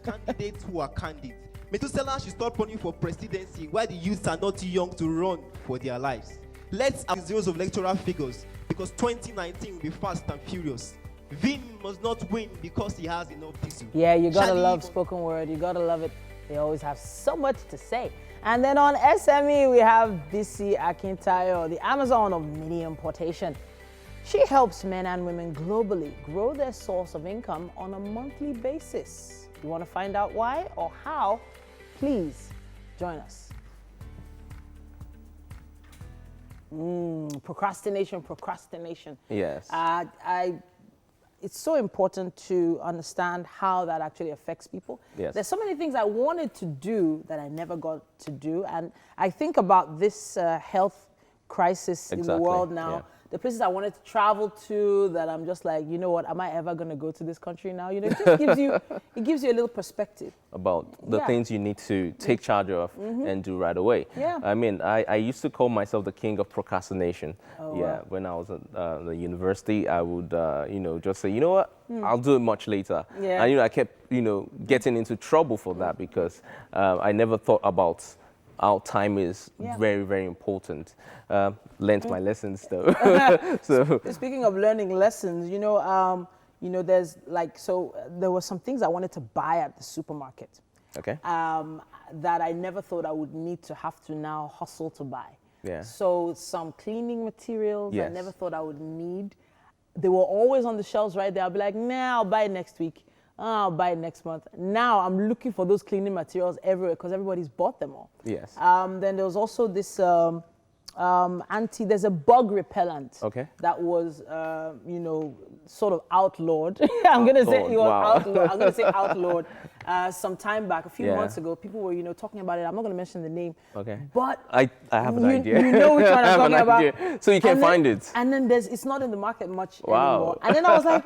Candidates who are candidates. Methuselah should stop running for presidency while the youths are not too young to run for their lives. Let's have zeros of electoral figures because 2019 will be fast and furious. Vin must not win because he has enough tissue. Yeah, you gotta love spoken word. You gotta love it. They always have so much to say. And then on SME, we have Bisi Akintayo, the Amazon of mini importation. She helps men and women globally grow their source of income on a monthly basis. You want to find out why or how? Please join us. Procrastination. Yes. It's so important to understand how that actually affects people. Yes. There's so many things I wanted to do that I never got to do. And I think about this health crisis in the world now. Yeah. The places I wanted to travel to that I'm just like, you know what, am I ever going to go to this country now? You know, it just gives you a little perspective. About the things you need to take charge of and do right away. Yeah. I mean, I used to call myself the king of procrastination. Oh, yeah, wow. when I was at the university, I would, just say, you know what, I'll do it much later. Yeah. And, I kept, getting into trouble for that because I never thought about how time is very, very important. Learned my lessons though. So speaking of learning lessons, there's there were some things I wanted to buy at the supermarket. Okay. That I never thought I would need to have to now hustle to buy. Yeah. So some cleaning materials I Yes. never thought I would need. They were always on the shelves right there. I'll be like, nah, I'll buy it next week. "Oh, I'll buy it next month." Now I'm looking for those cleaning materials everywhere because everybody's bought them all. Yes. Then there was also this there's a bug repellent that was, sort of outlawed. I'm going to say it was outlawed. I'm going to say outlawed some time back, a few months ago. People were, talking about it. I'm not going to mention the name. Okay. But I have an idea. You know which one I'm talking about. So you can find it. And then it's not in the market much anymore. And then I was like,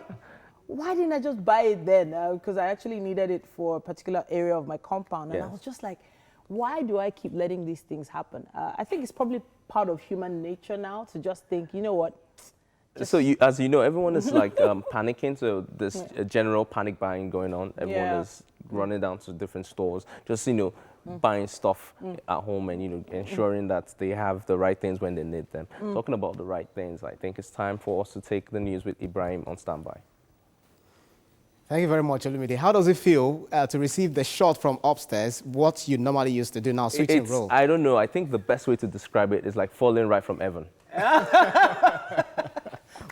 why didn't I just buy it then? Because I actually needed it for a particular area of my compound. And I was just like, why do I keep letting these things happen? I think it's probably part of human nature now to just think, you know what? So as you know, everyone is like panicking. So there's a general panic buying going on. Everyone is running down to different stores, just, buying stuff at home and, ensuring that they have the right things when they need them. Talking about the right things, I think it's time for us to take the news with Ibrahim on standby. Thank you very much, Olumide. How does it feel to receive the shot from upstairs, what you normally used to do now, switching role? I don't know. I think the best way to describe it is like falling right from heaven.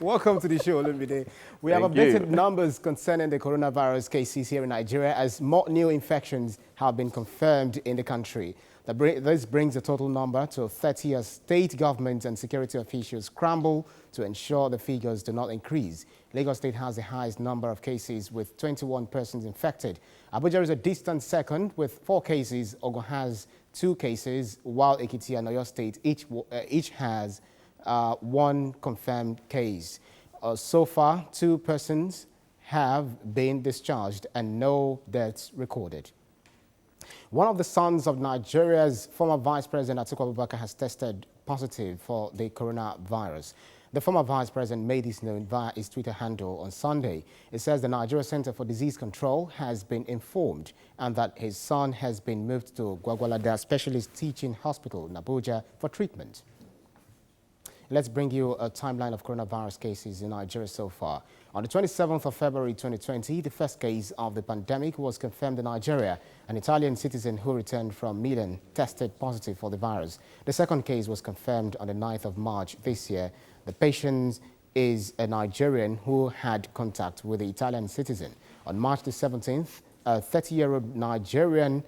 Welcome to the show, Olumide. We have updated numbers concerning the coronavirus cases here in Nigeria as more new infections have been confirmed in the country. This brings the total number to 30 as state governments and security officials scramble to ensure the figures do not increase. Lagos State has the highest number of cases with 21 persons infected. Abuja is a distant second with 4 cases. Ogun has 2 cases, while Ekiti and Oyo State each has 1 confirmed case. So far, 2 persons have been discharged and no deaths recorded. One of the sons of Nigeria's former Vice President Atiku Abubakar has tested positive for the coronavirus. The former Vice President made this known via his Twitter handle on Sunday. It says the Nigeria Center for Disease Control has been informed and that his son has been moved to Gwagwalada Specialist Teaching Hospital in Abuja for treatment. Let's bring you a timeline of coronavirus cases in Nigeria so far. On the 27th of February 2020, the first case of the pandemic was confirmed in Nigeria. An Italian citizen who returned from Milan tested positive for the virus. The second case was confirmed on the 9th of March this year. The patient is a Nigerian who had contact with the Italian citizen. On March the 17th, a 30-year-old Nigerian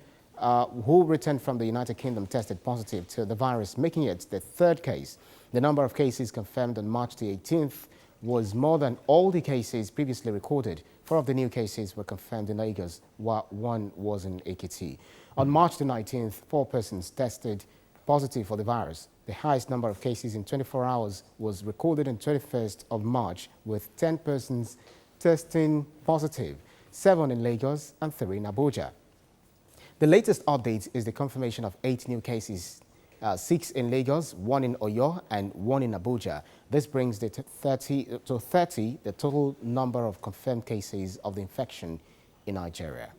who returned from the United Kingdom tested positive to the virus, making it the 3rd case. The number of cases confirmed on March the 18th was more than all the cases previously recorded. 4 of the new cases were confirmed in Lagos, while 1 was in Ekiti. On March the 19th, 4 persons tested positive for the virus. The highest number of cases in 24 hours was recorded on 21st of March, with 10 persons testing positive, 7 in Lagos and 3 in Abuja. The latest update is the confirmation of 8 new cases, 6 in Lagos, 1 in Oyo, and 1 in Abuja. This brings the 30 the total number of confirmed cases of the infection in Nigeria.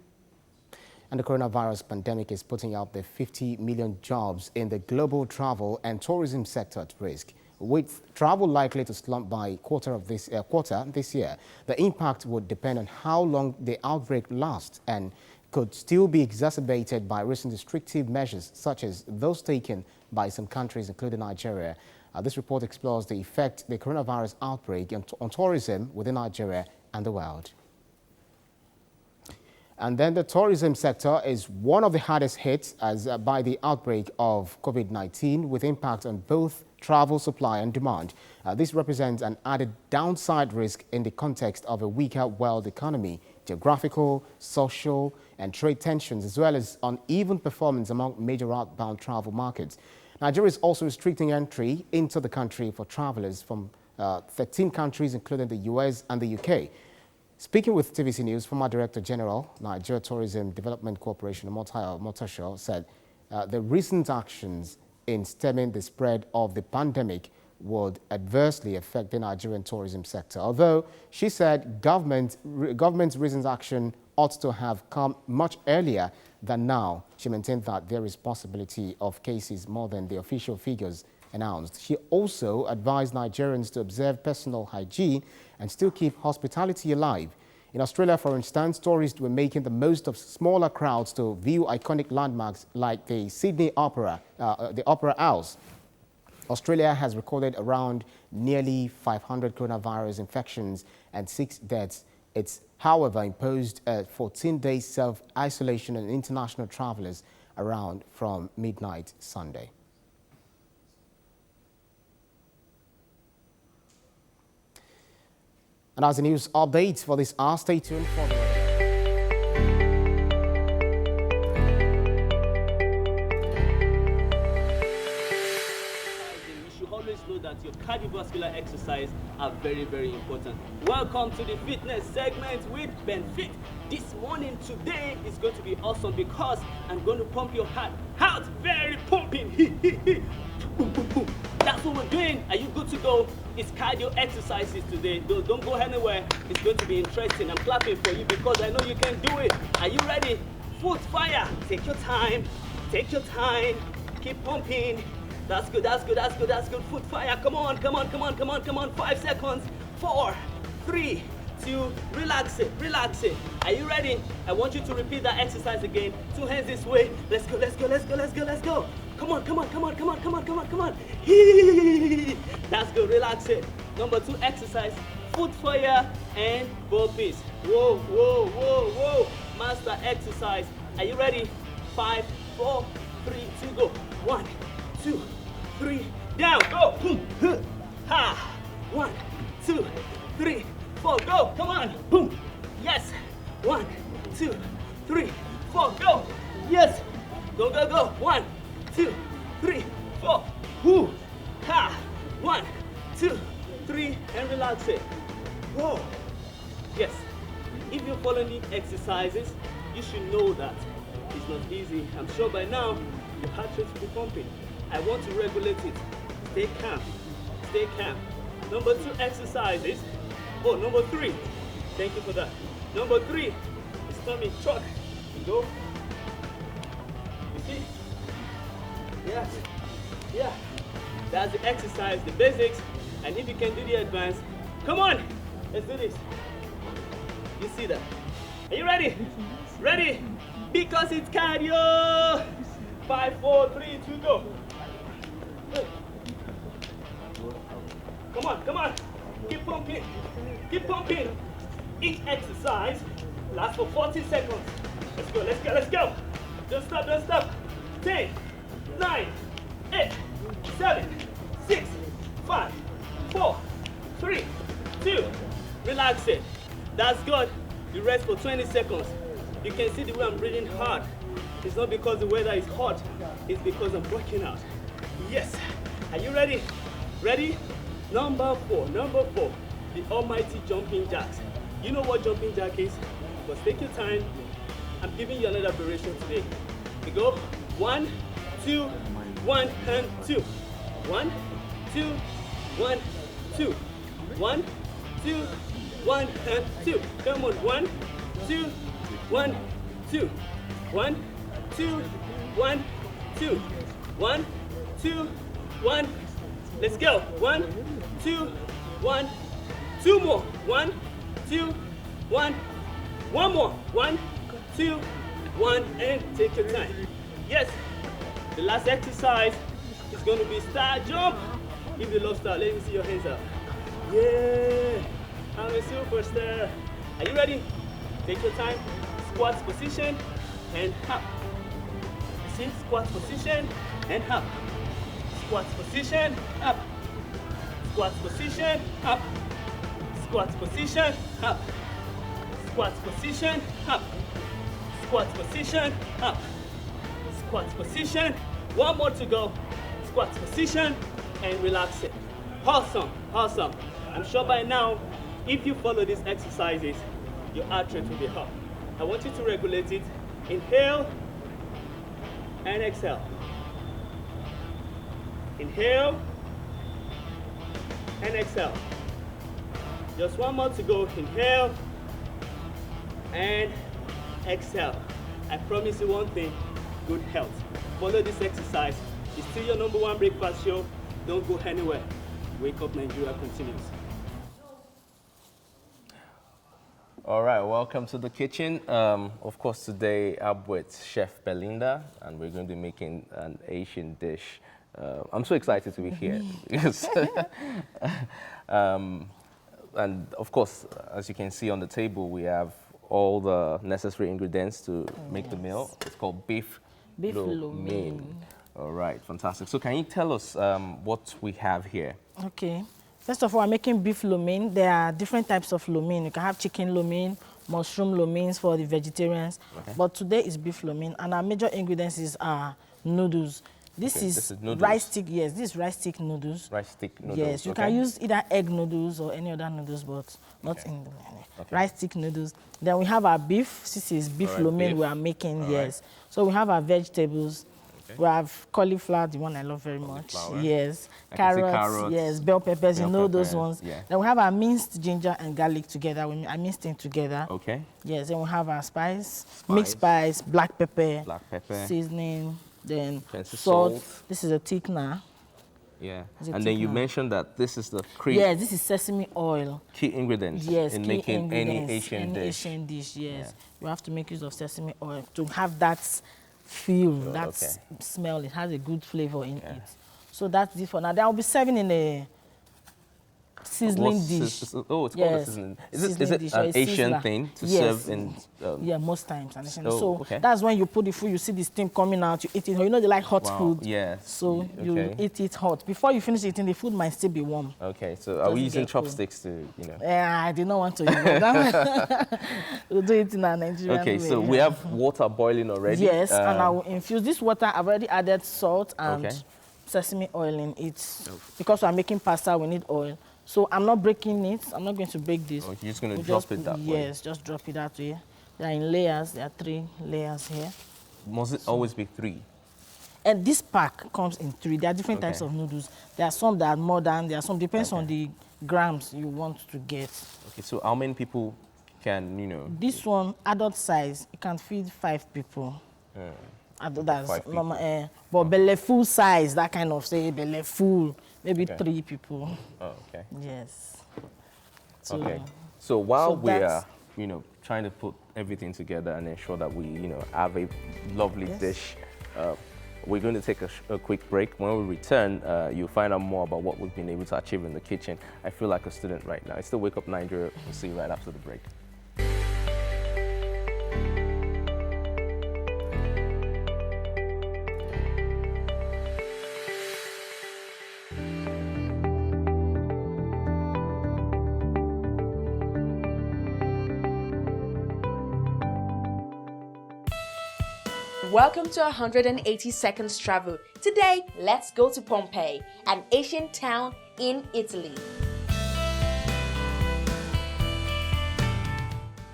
And the coronavirus pandemic is putting out the 50 million jobs in the global travel and tourism sector at risk. With travel likely to slump by quarter this year, the impact would depend on how long the outbreak lasts and could still be exacerbated by recent restrictive measures such as those taken by some countries, including Nigeria. This report explores the effect the coronavirus outbreak on tourism within Nigeria and the world. And then the tourism sector is one of the hardest hit by the outbreak of COVID-19, with impact on both travel supply and demand. This represents an added downside risk in the context of a weaker world economy, geographical, social, and trade tensions, as well as uneven performance among major outbound travel markets. Nigeria is also restricting entry into the country for travelers from 13 countries, including the US and the UK. Speaking with TVC News, former Director General, Nigeria Tourism Development Corporation, Motosho, said the recent actions in stemming the spread of the pandemic would adversely affect the Nigerian tourism sector. Although she said government's recent action ought to have come much earlier than now, she maintained that there is possibility of cases more than the official figures announced. She also advised Nigerians to observe personal hygiene and still keep hospitality alive. In Australia, for instance, tourists were making the most of smaller crowds to view iconic landmarks like the Sydney Opera House. Australia has recorded around nearly 500 coronavirus infections and 6 deaths It's, however, imposed a 14-day self-isolation on international travelers around from midnight Sunday. And as a news update for this hour, stay tuned for the weather. You should always know that your cardiovascular exercise are very, very important. Welcome to the fitness segment with Ben Fit. This morning, today is going to be awesome because I'm going to pump your heart out, very pumping. Boom, boom, boom. That's what we're doing. Are you good to go? It's cardio exercises today. Don't go anywhere. It's going to be interesting. I'm clapping for you because I know you can do it. Are you ready? Foot fire. Take your time. Take your time. Keep pumping. That's good. That's good. That's good. That's good. Foot fire. Come on. Come on. Come on. Come on. Come on. 5 seconds. 4, 3, 2. Relax it. Relax it. Are you ready? I want you to repeat that exercise again. 2 hands this way. Let's go. Let's go. Let's go. Let's go. Let's go. Come on, come on, come on, come on, come on, come on, come on. That's good, relax it. Number 2 exercise, foot fire and burpees. Whoa, whoa, whoa, whoa. Master exercise. Are you ready? 5, 4, 3, 2, go. 1, 2, 3, down, go. Boom, ha. 1, 2, 3, 4, go. Come on, boom. Yes. 1, 2, 3, 4, go. Yes. Go, go, go. 1, 2, 3, 4. Whoo! Ha! 1, 2, 3, and relax it. Whoa! Yes. If you're following these exercises, you should know that it's not easy. I'm sure by now your heart rate will be pumping. I want to regulate it. Stay calm. Stay calm. Number 2 exercises. Oh, number 3. Thank you for that. Number 3 is tummy truck. Go. You see? Yeah, yeah, that's the exercise, the basics, and if you can do the advanced, come on, let's do this. You see that? Are you ready? Ready? Because it's cardio. 5, 4, 3, 2, go. Come on, come on, keep pumping, keep pumping. Each exercise lasts for 40 seconds. Let's go, let's go, let's go. Don't stop, don't stop. 10, 9, 8, 7, 6, 5, 4, 3, 2. Relax it. That's good. You rest for 20 seconds. You can see the way I'm breathing hard. It's not because the weather is hot. It's because I'm working out. Yes. Are you ready? Ready? Number 4. Number 4. The almighty jumping jacks. You know what jumping jack is? But take your time. I'm giving you another variation today. We go. 1, 2, 1 and 2. 1, 2, 1, 2. 1, 2, 1 and 2. Come on. 1, 2, 1, 2. 1, 2, 1, 2. 1, 2, 1. Let's go. 1, 2, 1. 2 more. 1, 2, 1. 1 more. 1, 2, 1 and take your time. Yes. The last exercise is going to be star jump. If you love star, let me see your hands up. Yeah, I'm a superstar. Are you ready? Take your time. Squat position and up. See, squat position and up. Squat position up. Squat position up. Squat position up. Squat position up. Squat position up. Squat position. 1 more to go. Squat position and relax it. Awesome, awesome. I'm sure by now, if you follow these exercises, your heart rate will be up. I want you to regulate it. Inhale and exhale. Inhale and exhale. Just 1 more to go. Inhale and exhale. I promise you one thing, good health. Follow this exercise. It's still your #1 breakfast show. Don't go anywhere. Wake Up Nigeria continues. All right, welcome to the kitchen. Of course, today I'm with Chef Belinda, and we're going to be making an Asian dish. I'm so excited to be here. Because, and of course, as you can see on the table, we have all the necessary ingredients to make the meal. It's called beef lo mein. All right, fantastic. So can you tell us what we have here? Okay. First of all, I'm making beef lo mein. There are different types of lo mein. You can have chicken lo mein, mushroom lo mein for the vegetarians. Okay. But today is beef lo mein, and our major ingredients is noodles. This is rice stick. Yes, this is rice stick noodles. Rice stick noodles. Yes, you can use either egg noodles or any other noodles, but not in the rice stick noodles. Then we have our beef. This is beef lo mein we are making. Yes. So we have our vegetables. We have cauliflower, the one I love very much. Yes. Carrots, yes. Bell peppers, you know those ones. Yeah. Then we have our minced ginger and garlic together. I minced them together. Okay. Yes. Then we have our mixed spice, black pepper, seasoning, then salt. This is a thickener. Yeah. And then you mentioned that this is the cream. Yes, this is sesame oil. Key ingredients in making any Asian dish. Yes. Yeah. You have to make use of sesame oil to have that feel, that smell. It has a good flavor in it. So that's it for now. Then I'll be serving in a sizzling dish. It's called a sizzling. Is it an Asian thing to serve in? Yeah, most times. So that's when you put the food, you see the steam coming out, you eat it. You know they like hot food. Yeah. So you eat it hot. Before you finish eating, the food might still be warm. Okay. So are we using chopsticks to, Yeah, I did not want to use that. We'll do it in our Nigerian way. Okay. So we have water boiling already. Yes, and I will infuse this water. I've already added salt and sesame oil in it. Because we're making pasta, we need oil. So I'm not breaking it. I'm not going to break this. Oh, you're just going to drop it that way? Yes, just drop it that way. They are in layers. There are 3 layers here. Must it always be 3? And this pack comes in 3. There are different types of noodles. There are some that are more than, there are some, depends on the grams you want to get. Okay, so how many people can, This one, adult size, it can feed 5 people. That's normal. But belly full size, that kind of belly full. Maybe 3 people. Oh, okay. Yes. So while we are, trying to put everything together and ensure that we, have a lovely dish, we're going to take a quick break. When we return, you'll find out more about what we've been able to achieve in the kitchen. I feel like a student right now. It's still Wake Up Nigeria. We'll see you right after the break. Welcome to 180 Seconds Travel. Today, let's go to Pompeii, an ancient town in Italy.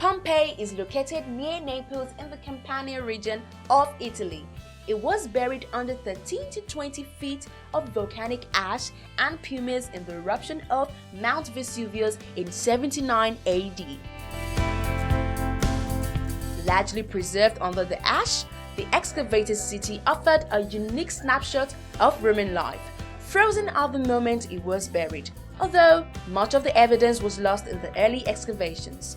Pompeii is located near Naples in the Campania region of Italy. It was buried under 13 to 20 feet of volcanic ash and pumice in the eruption of Mount Vesuvius in 79 AD. Largely preserved under the ash, the excavated city offered a unique snapshot of Roman life, frozen at the moment it was buried, although much of the evidence was lost in the early excavations.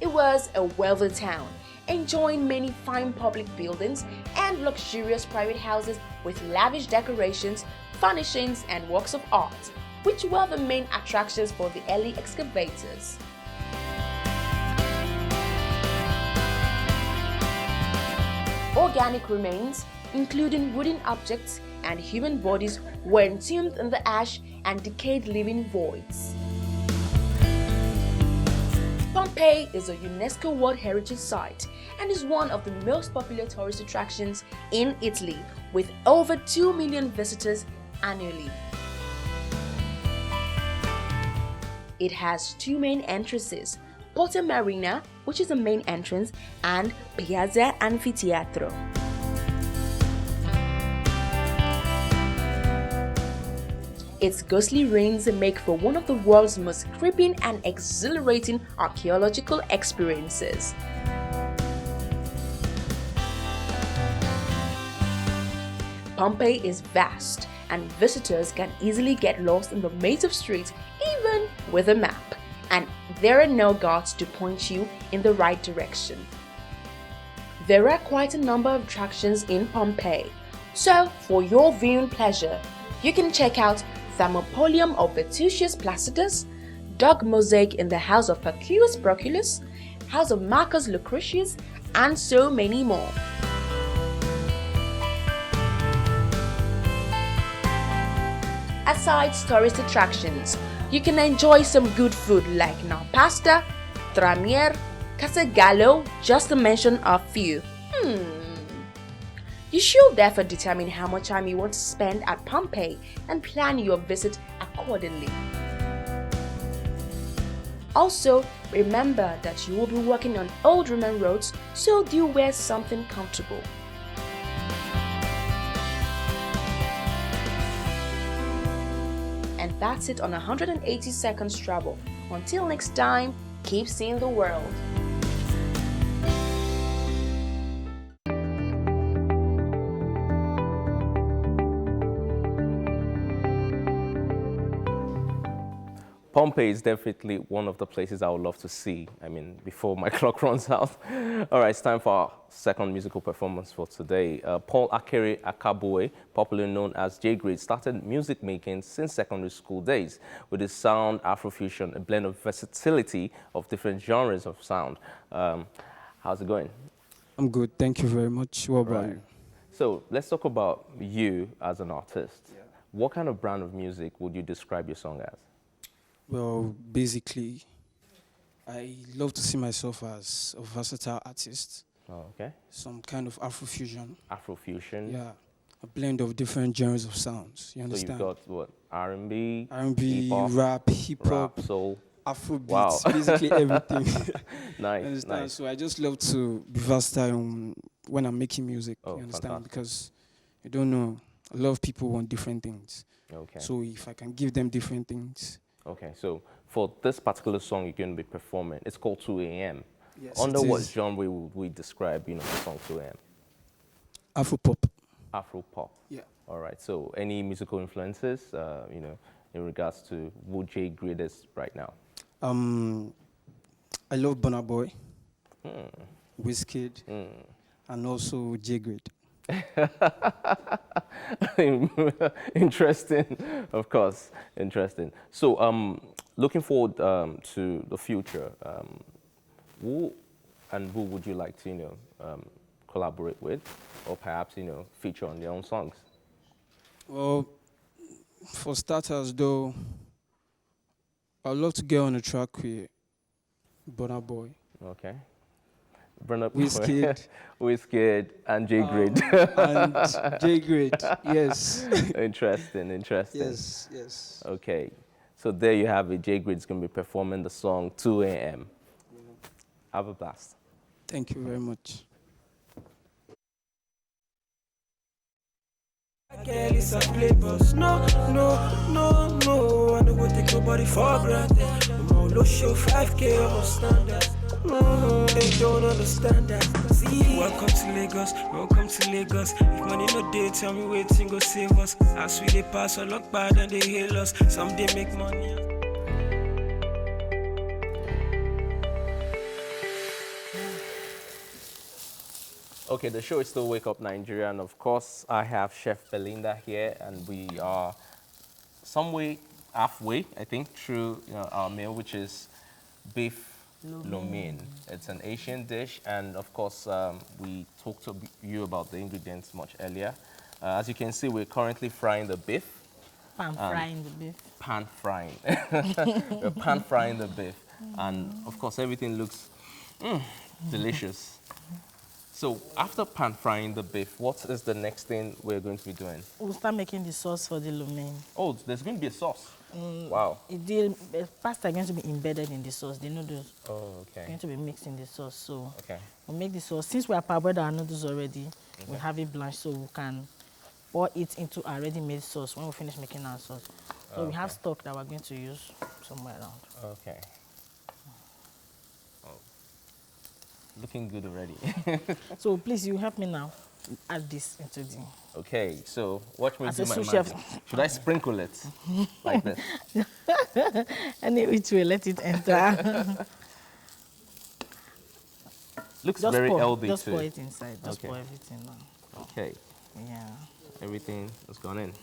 It was a wealthy town, enjoying many fine public buildings and luxurious private houses with lavish decorations, furnishings, and works of art, which were the main attractions for the early excavators. Organic remains, including wooden objects and human bodies, were entombed in the ash and decayed living voids. Pompeii is a UNESCO World Heritage Site and is one of the most popular tourist attractions in Italy, with over 2 million visitors annually. It has 2 main entrances: Porta Marina, which is the main entrance, and Piazza Anfiteatro. Its ghostly ruins make for one of the world's most creeping and exhilarating archaeological experiences. Pompeii is vast, and visitors can easily get lost in the maze of streets even with a map, and there are no guards to point you in the right direction. There are quite a number of attractions in Pompeii, so for your viewing pleasure, you can check out Thermopolium of Vetusius Placidus, Dog Mosaic in the house of Perculus Proculus, house of Marcus Lucretius, and so many more. Aside tourist attractions, you can enjoy some good food like now pasta, tramier, casagallo, just to mention a few. You should therefore determine how much time you want to spend at Pompeii and plan your visit accordingly. Also, remember that you will be walking on old Roman roads, so do wear something comfortable. And that's it on 180 seconds travel. Until next time, keep seeing the world. Pompeii is definitely one of the places I would love to see, I mean, before my clock runs out. All right, it's time for our second musical performance for today. Paul Akere Akabue, popularly known as J-Grade, started music making since secondary school days with his sound Afrofusion, a blend of versatility of different genres of sound. How's it going? I'm good, thank you very much. What about you? So let's talk about you as an artist. Yeah. What kind of brand of music would you describe your song as? Well, basically, I love to see myself as a versatile artist. Oh, okay. Some kind of Afrofusion. Afrofusion? Yeah. A blend of different genres of sounds. You understand? So you've got what? R&B? R&B, hip-hop, rap, hip-hop, soul. Afrobeats, Wow. basically everything. Nice, You understand? nice. So I just love to be versatile when I'm making music. Oh, you understand? fantastic. Because you don't know, a lot of people want different things. Okay. So if I can give them different things. Okay, so for this particular song you're going to be performing, it's called 2 a.m. Yes, Under it what is. genre would we describe, the song 2 a.m.? Afropop. Afro-pop. Yeah. All right, so any musical influences, in regards to who J-Grade is right now? I love Burna Boy, Wizkid, and also J-Grade. Interesting, of course, interesting. So, looking forward to the future, who would you like to, collaborate with, or perhaps, feature on their own songs? Well, for starters, though, I'd love to get on a track with Burna Boy. Okay. Burna Wizkid. Wizkid and J-Grade. And J-Grade, yes. Interesting. Yes. Okay. So there you have it. J-Grade's going to be performing the song 2 a.m. Have a blast. Thank you very much. Girl, it's a play boss. No. I don't go take nobody for granted. I'm all low show 5K on standard. They don't understand that. See, welcome to Lagos. If money no day, tell me waiting go save us. As we they pass, I look bad and they hail us. Some they make money. Okay, the show is still Wake Up Nigeria, and of course, I have Chef Belinda here, and we are some way halfway, I think, through our meal, which is beef lo mein. It's an Asian dish, and of course, we talked to you about the ingredients much earlier. As you can see, we're currently frying the beef. Frying the beef. Pan frying. We're pan frying the beef, and of course, everything looks delicious. So after pan frying the beef, what is the next thing we're going to be doing? We'll start making the sauce for the lo mein. Oh, there's going to be a sauce. Wow. The pasta is going to be embedded in the sauce. The noodles Oh, okay. going to be mixed in the sauce. So Okay. we'll make the sauce. Since we have parboiled our noodles already, we have it blanched, so we can pour it into our ready-made sauce when we finish making our sauce. So we have stock that we're going to use somewhere around. Okay. Oh. Looking good already. So please, you help me now add this into the... Okay, so watch me As do a my sous magic. chef. Should I sprinkle it like this? Any which way, let it enter. Looks Just very pour, healthy just too. pour it inside. Just Okay. pour everything now. Okay, Yeah. everything has gone in.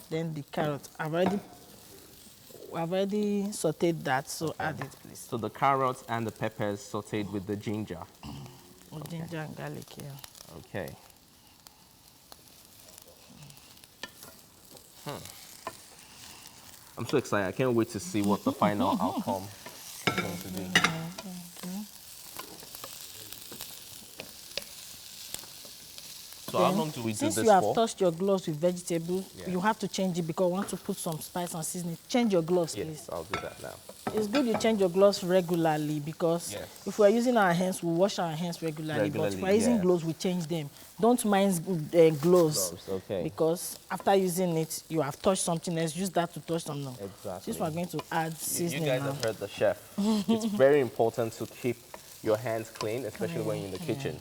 Then the carrot. I've already I've already sauteed that, so add it, please. So the carrots and the peppers sauteed with the ginger. With ginger and garlic, yeah. Okay. I'm so excited. I can't wait to see what the final outcome is going to be. So how long do we do this for? Since you have touched your gloves with vegetables, you have to change it because I want to put some spice and seasoning. Change your gloves, please. Yes, I'll do that now. It's good you change your gloves regularly because if we're using our hands, we wash our hands regularly. But if we're using gloves, we change them. Don't mind gloves. Okay. Because after using it, you have touched something else. Use that to touch something. Exactly. Since we're going to add seasoning You guys have heard the chef. It's very important to keep your hands clean, especially when you're in the kitchen.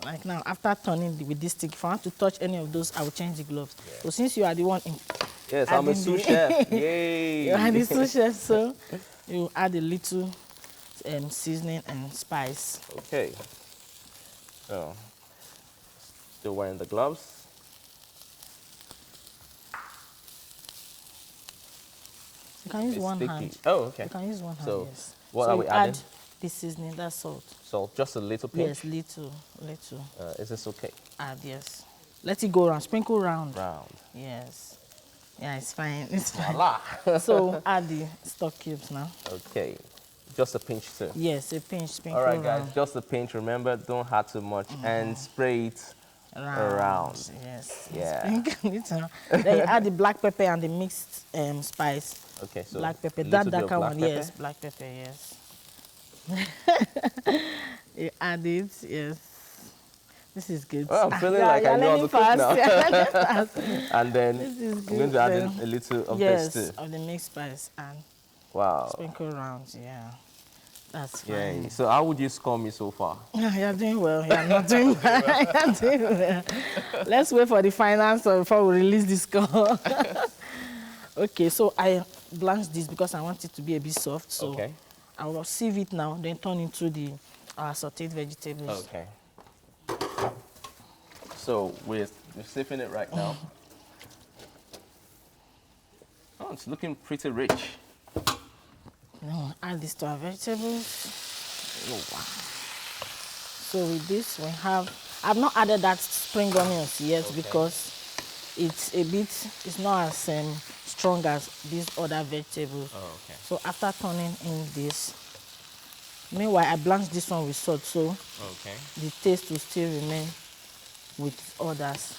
Like now, after turning with this stick, if I want to touch any of those, I will change the gloves. So since you are the one in... Yes, I'm a sous chef. Yay! You are the sous chef, so you add a little seasoning and spice. Okay. So, still wearing the gloves. You can use It's one sticky. hand. Oh, okay. You can use one hand, So, yes. what so are we you adding? Add this seasoning, that's salt. Salt, just a little pinch? Yes, little. Is this okay? Add, yes. Let it go around, sprinkle round. Round. Yes. Yeah, it's fine, it's fine. Voila. So add the stock cubes now. Okay. Just a pinch too? Yes, a pinch, sprinkle All right, guys, round. just a pinch. Remember, don't add too much and spray it around. Yes. Yeah. Sprinkle it around. Then you add the black pepper and the mixed spice. Okay, so black pepper. a That little bit of darker black one, pepper? yes. Black pepper, yes. You add it, yes. This is good. Well, I'm feeling like I know how to cook now. And then I'm going to add in a little of this too. Yes, of the mixed spice and sprinkle around, yeah. That's fine. Yeah. So how would you score me so far? You're doing well. You're not doing well. You're doing well. Let's wait for the finals before we release the score. Okay, so I blanched this because I want it to be a bit soft. So I will sieve it now, then turn into the sauteed vegetables. Okay. So we're sieving it right now. Oh, it's looking pretty rich. Now add this to our vegetables. Oh, wow. So with this we have, I've not added that spring onions yet because it's not as strong as these other vegetables. Oh, okay. So after turning in this, meanwhile I blanched this one with salt, so the taste will still remain with others.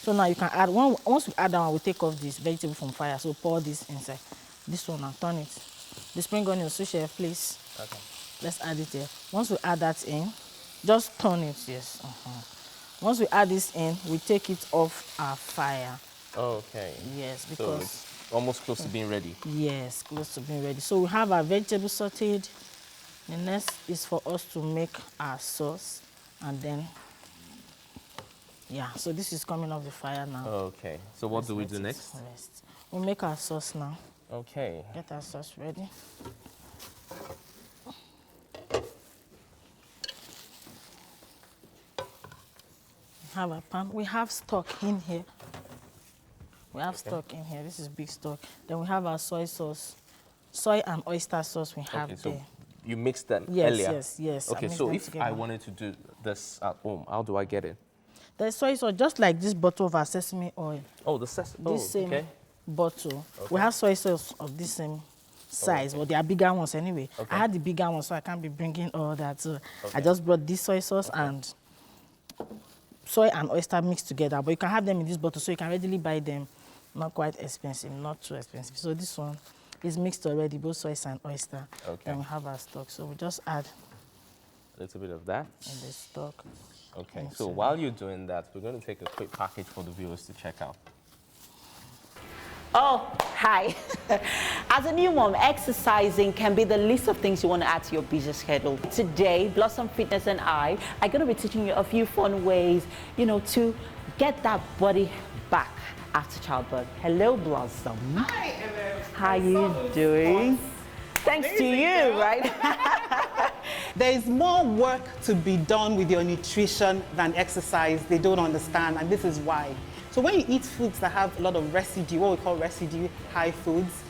So now you can add, once we add that one, we take off this vegetable from fire, so pour this inside. This one and turn it. The spring onion, sous chef, please. Okay. Let's add it here. Once we add that in, just turn it, yes. Once we add this in, we take it off our fire. Okay. Yes, So because... it's almost close to being ready. Yes, close to being ready. So we have our vegetable sauteed. The next is for us to make our sauce, and then, so this is coming off the fire now. Okay. So what do we do next? We'll make our sauce now. Okay. Get our sauce ready. Have a pan. We have stock in here. Stock in here. This is big stock. Then we have our soy sauce. Soy and oyster sauce we have there. So you mixed them Yes, earlier? yes. Okay, so if I wanted to do this at home, how do I get it? The soy sauce, just like this bottle of our sesame oil. Oh, the sesame. This same bottle. We have soy sauce of this same size, but they are bigger ones anyway. I had the bigger ones, so I can't be bringing all that. So I just brought this soy sauce and soy and oyster mixed together. But you can have them in this bottle, so you can readily buy them. Not quite expensive, not too expensive. So this one is mixed already, both soy and oyster. Okay. And we have our stock. So we just add a little bit of that in the stock. Okay, so while you're doing that, we're going to take a quick package for the viewers to check out. Oh, hi. As a new mom, exercising can be the list of things you want to add to your busy schedule. Today, Blossom Fitness and I are going to be teaching you a few fun ways, to get that body back after childbirth. Hello, Blossom. Hi, Emma. How are you doing? Thanks to you, right? There is more work to be done with your nutrition than exercise. They don't understand, and this is why. So when you eat foods that have a lot of residue, what we call residue, high foods,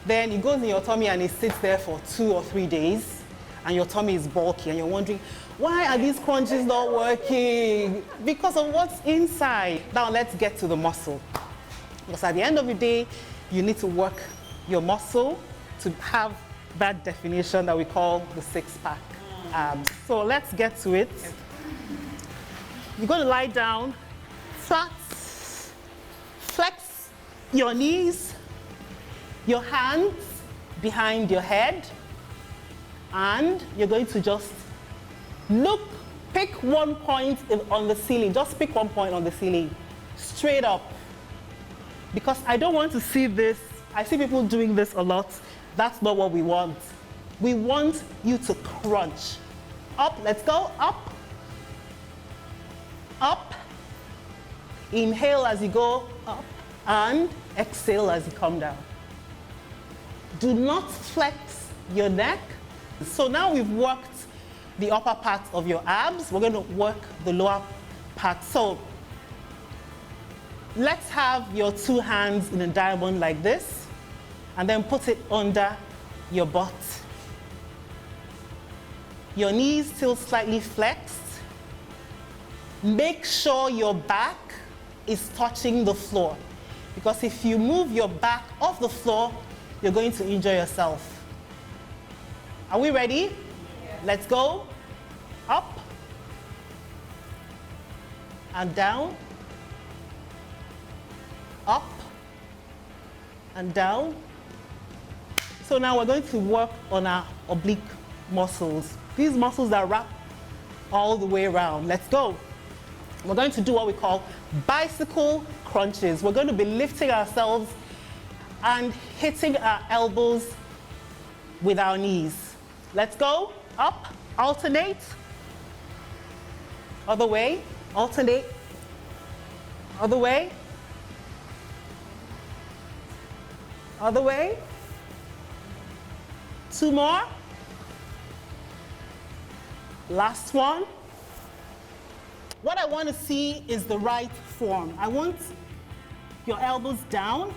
Then it goes in your tummy and it sits there for 2 or 3 days, and your tummy is bulky, and you're wondering, why are these crunches not working? Because of what's inside. Now let's get to the muscle. Because at the end of the day, you need to work your muscle to have that definition that we call the six-pack abs. So let's get to it. You're going to lie down, flat, flex your knees, your hands behind your head, and you're going to just pick one point on the ceiling. Just pick one point on the ceiling, straight up. Because I don't want to see this. I see people doing this a lot. That's not what we want. We want you to crunch. Up, let's go, up. Up. Inhale as you go up, and exhale as you come down. Do not flex your neck. So now we've worked the upper part of your abs. We're going to work the lower part. So let's have your 2 hands in a diamond like this, and then put it under your butt. Your knees still slightly flexed. Make sure your back is touching the floor, because if you move your back off the floor, you're going to injure yourself. Are we ready? Yeah. Let's go. Up and down. Up and down. So now we're going to work on our oblique muscles. These muscles that wrap all the way around. Let's go. We're going to do what we call bicycle crunches. We're going to be lifting ourselves and hitting our elbows with our knees. Let's go. Up, alternate. Other way, alternate. Other way. Other way. 2 more. Last one. What I want to see is the right form. I want your elbows down,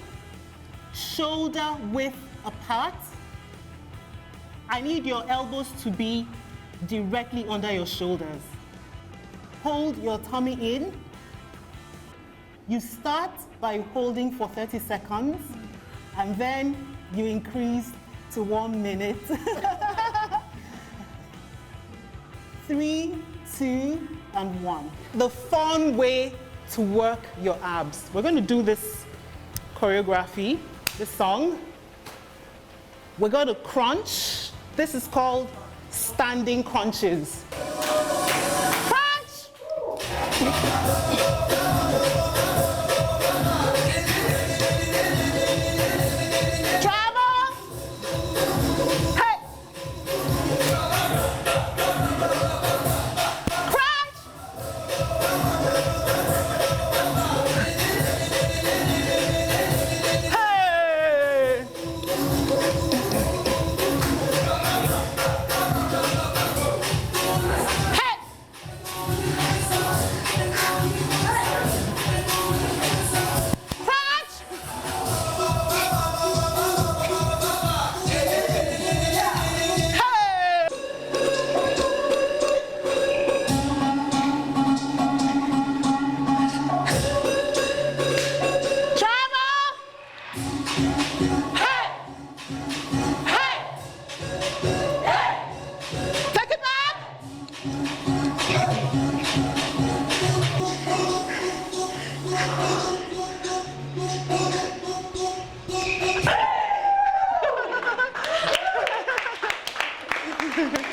shoulder width apart. I need your elbows to be directly under your shoulders. Hold your tummy in. You start by holding for 30 seconds, and then you increase to 1 minute. 3, 2, and 1. The fun way to work your abs. We're going to do this choreography, this song. We're going to crunch. This is called standing crunches. Crunch! Travel! Hey! Crunch! Hey!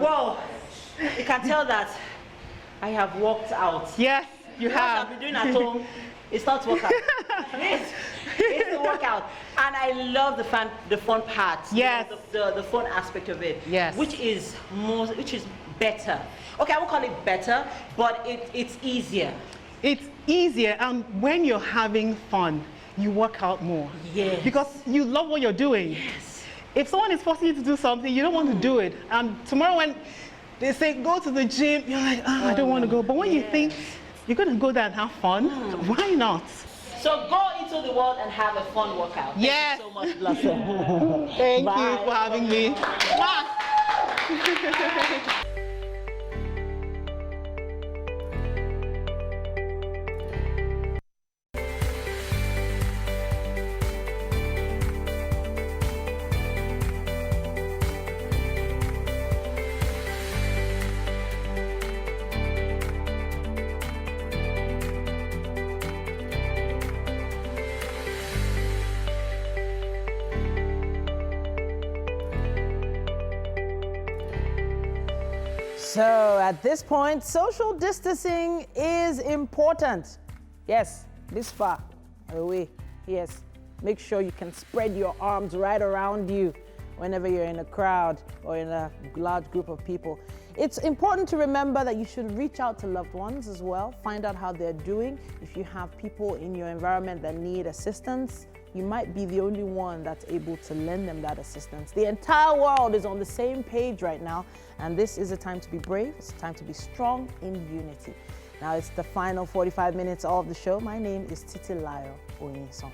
Well, you can tell that I have worked out. Yes, you have. What I've been doing at home, it's not workout. It's a workout. And I love the fun part. Yes. The fun aspect of it. Yes. Which is better. Okay, I won't call it better, but it's easier. It's easier, and when you're having fun, you work out more. Yes. Because you love what you're doing. Yes. If someone is forcing you to do something, you don't want to do it. And tomorrow when they say go to the gym, you're like, I don't want to go. But when you think you're going to go there and have fun, why not? So go into the world and have a fun workout. Yes. Thank you so much, Blossom. Thank Bye. you for having me. Mwah. So at this point, social distancing is important. Yes, this far away. Yes, make sure you can spread your arms right around you whenever you're in a crowd or in a large group of people. It's important to remember that you should reach out to loved ones as well, find out how they're doing. If you have people in your environment that need assistance, you might be the only one that's able to lend them that assistance. The entire world is on the same page right now, and this is a time to be brave. It's a time to be strong in unity. Now it's the final 45 minutes of the show. My name is Titilayo Onyison,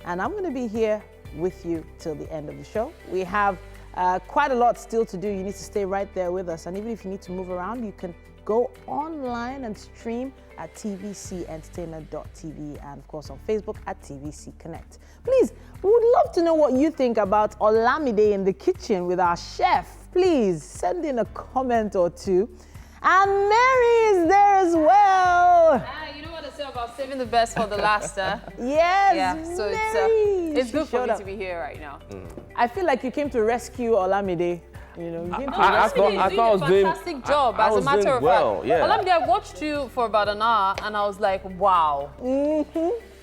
and I'm going to be here with you till the end of the show. We have quite a lot still to do. You need to stay right there with us, and even if you need to move around, you can go online and stream at tvcentertainment.tv and of course on Facebook at TVC Connect. Please, we would love to know what you think about Olamide in the kitchen with our chef. Please send in a comment or two. And Mary is there as well. You know what I say about saving the best for the last, Yes, yeah, so Mary. it's good for showed me up. to be here right now. I feel like you came to rescue Olamide. You know, you came to I rescue thought He's I doing thought I a was doing. fantastic job, I as a was matter doing of well, fact. yeah. Olamide, I watched you for about an hour and I was like, wow.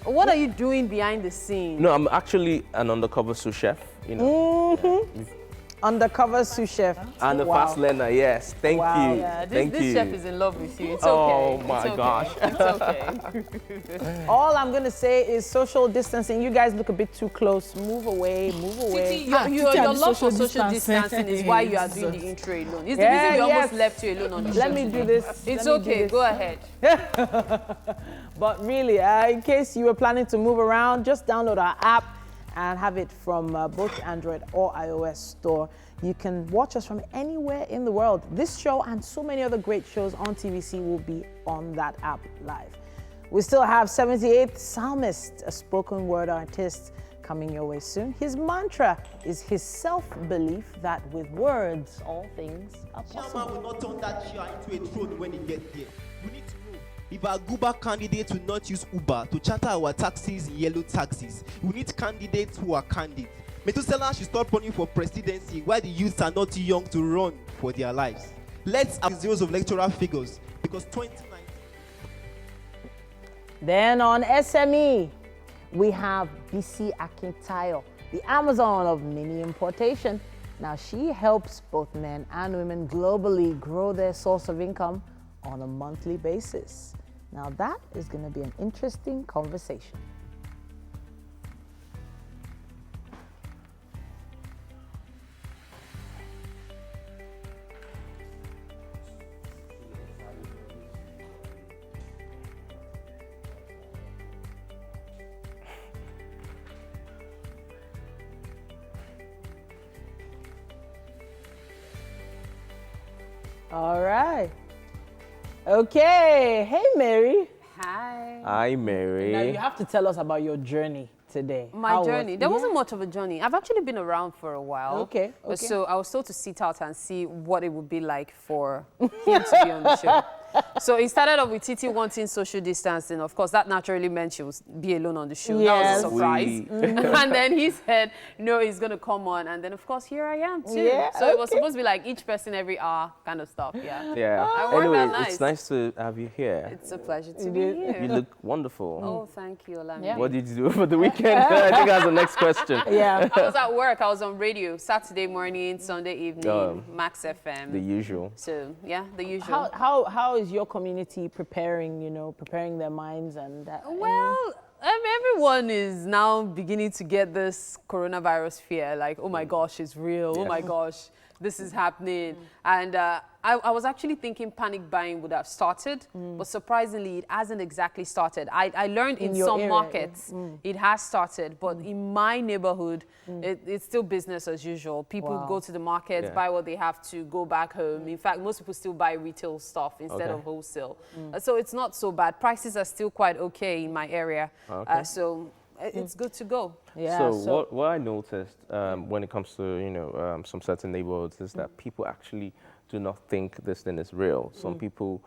What are you doing behind the scenes? No, I'm actually an undercover sous chef. You know. Undercover sous chef. And a Wow. fast learner, yes. Thank you. Yeah, Thank this you. chef is in love with you. It's Oh okay. my It's okay. gosh. It's okay. All I'm going to say is social distancing. You guys look a bit too close. Move away, move away. Titi, your love for social distancing is why you are doing the intro alone. It's the reason we almost left you alone on the show. Let me do this. It's Let me do okay. this. Go ahead. But really, in case you were planning to move around, just download our app and have it from both Android or iOS store. You can watch us from anywhere in the world. This show and so many other great shows on TVC will be on that app live. We still have 78th Psalmist, a spoken word artist, coming your way soon. His mantra is his self-belief that with words, all things are Chairman possible. will not turn that chair into a throne when he gets there. We need to know if our Uber candidates will not use Uber to charter our taxis in yellow taxis. We need candidates who are candid. Methuselah should stop running for presidency while the youths are not too young to run for their lives. Let's have zeros of electoral figures because 2019. Then on SME, we have BC Akintayo, the Amazon of mini importation. Now she helps both men and women globally grow their source of income on a monthly basis. Now that is going to be an interesting conversation. All right. Okay. Hey, Mary. Hi. Hi, Mary. Now you have to tell us about your journey today. My How journey. was- There Yeah. wasn't much of a journey. I've actually been around for a while. Okay, okay. So I was told to sit out and see what it would be like for him to be on the show. So it started off with Titi wanting social distancing. Of course, that naturally meant she would be alone on the show. Yes. That was a surprise. Sweet. And then he said, no, he's going to come on. And then, of course, here I am, too. Yeah, So it was okay. supposed to be like each person every hour kind of stuff. Yeah. Yeah. I worked Anyway, that nice. it's nice to have you here. It's a pleasure to You be did. here. You look wonderful. Oh, thank you, Olamide. Yeah. What did you do over the weekend? I think that's the next question. Yeah. I was at work. I was on radio Saturday morning, Sunday evening, Max FM. The usual. So yeah, the usual. How is your community preparing their minds and Well, everyone is now beginning to get this coronavirus fear. Like, oh my gosh, it's real. Oh Yeah. my gosh. this is happening. And I was actually thinking panic buying would have started, but surprisingly, it hasn't exactly started. I learned in some area, markets, it has started, but in my neighborhood, it's still business as usual. People go to the markets, buy what they have to, go back home. In fact, most people still buy retail stuff instead of wholesale. So it's not so bad. Prices are still quite okay in my area. So it's good to go. Yeah, so what I noticed when it comes to, some certain neighborhoods is that people actually do not think this thing is real. Some people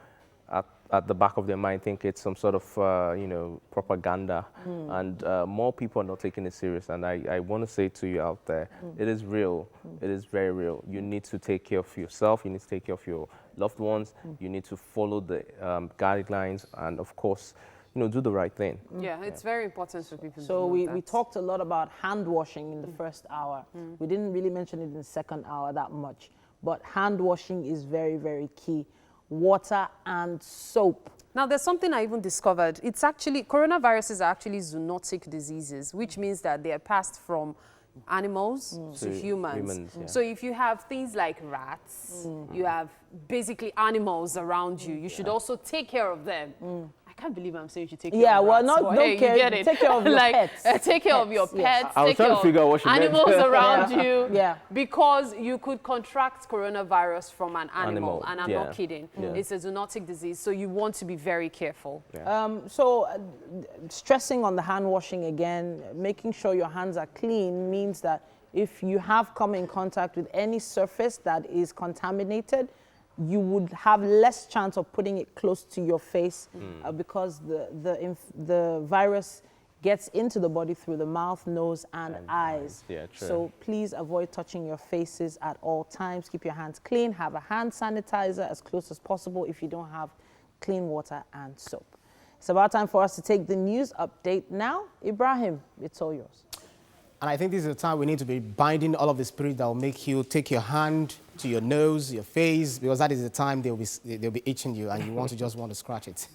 at the back of their mind think it's some sort of, propaganda, and more people are not taking it serious. And I want to say to you out there, it is real. It is very real. You need to take care of yourself. You need to take care of your loved ones. You need to follow the guidelines, and of course, do the right thing. Yeah, it's very important for people to So know we talked a lot about hand washing in the first hour. We didn't really mention it in the second hour that much, but hand washing is very, very key. Water and soap. Now, there's something I even discovered. It's actually, coronaviruses are actually zoonotic diseases, which means that they are passed from animals to humans. So if you have things like rats, you have basically animals around you, you should also take care of them. I can't believe I'm saying you should take care of rats. Don't care. You get it. Take care of your pets. Take care of your pets. I was take trying care to figure out what of she meant. animals around you. Because you could contract coronavirus from an animal. And I'm not kidding. It's a zoonotic disease, so you want to be very careful. Stressing on the hand washing again, making sure your hands are clean means that if you have come in contact with any surface that is contaminated, you would have less chance of putting it close to your face because the virus gets into the body through the mouth, nose, and eyes. Yeah, true. So please avoid touching your faces at all times. Keep your hands clean. Have a hand sanitizer as close as possible if you don't have clean water and soap. It's about time for us to take the news update now. Ibrahim, it's all yours. And I think this is the time we need to be binding all of the spirit that will make you take your hand to your nose, your face, because that is the time they'll be itching you and you want to scratch it.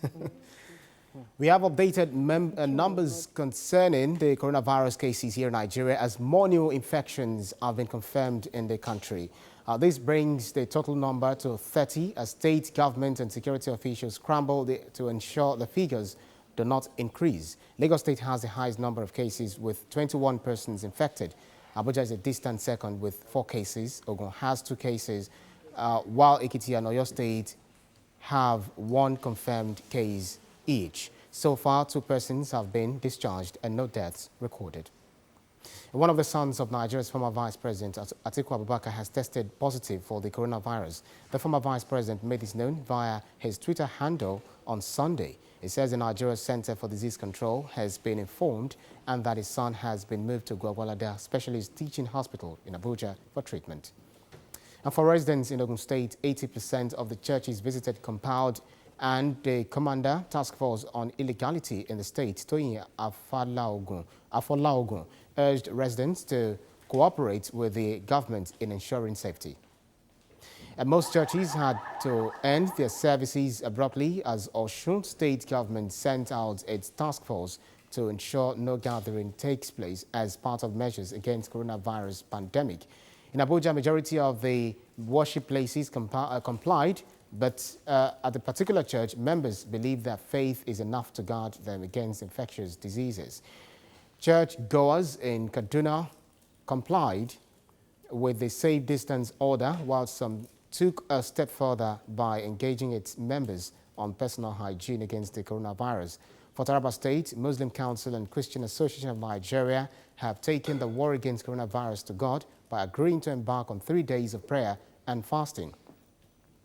We have updated numbers concerning the coronavirus cases here in Nigeria as more new infections have been confirmed in the country. This brings the total number to 30 as state government and security officials scramble to ensure the figures do not increase. Lagos State has the highest number of cases with 21 persons infected. Abuja is a distant second with 4 cases. Ogun has 2 cases, while Ekiti and Oyo State have 1 confirmed case each. So far, 2 persons have been discharged and no deaths recorded. One of the sons of Nigeria's former Vice President, Atiku Abubakar, has tested positive for the coronavirus. The former Vice President made this known via his Twitter handle on Sunday. It says the Nigeria Center for Disease Control has been informed and that his son has been moved to Gwagwalada Specialist Teaching Hospital in Abuja for treatment. And for residents in Ogun State, 80% of the churches visited compiled, and the Commander Task Force on Illegality in the state, Toyin Afolaogun, urged residents to cooperate with the government in ensuring safety. And most churches had to end their services abruptly as Osun State government sent out its task force to ensure no gathering takes place as part of measures against coronavirus pandemic. In Abuja, majority of the worship places complied, but at the particular church, members believe that faith is enough to guard them against infectious diseases. Church goers in Kaduna complied with the safe distance order, while some took a step further by engaging its members on personal hygiene against the coronavirus. For Taraba State, Muslim Council and Christian Association of Nigeria have taken the war against coronavirus to God by agreeing to embark on 3 days of prayer and fasting.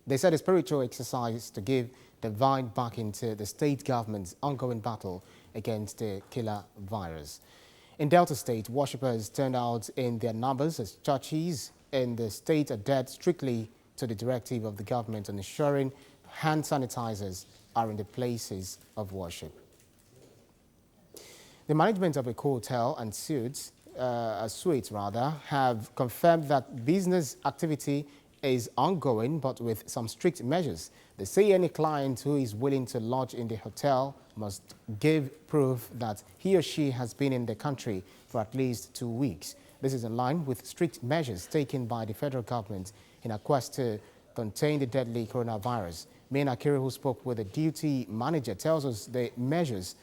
They said a spiritual exercise to give divine back into the state government's ongoing battle against the killer virus. In Delta State, worshippers turned out in their numbers as churches in the state adhered strictly to the directive of the government on ensuring hand sanitizers are in the places of worship. The management of a hotel and suites have confirmed that business activity is ongoing, but with some strict measures. They say any client who is willing to lodge in the hotel must give proof that he or she has been in the country for at least 2 weeks. This is in line with strict measures taken by the federal government in a quest to contain the deadly coronavirus. Main Akiri, who spoke with the duty manager, tells us the measures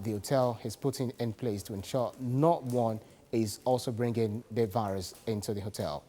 the hotel is putting in place to ensure not one is also bringing the virus into the hotel.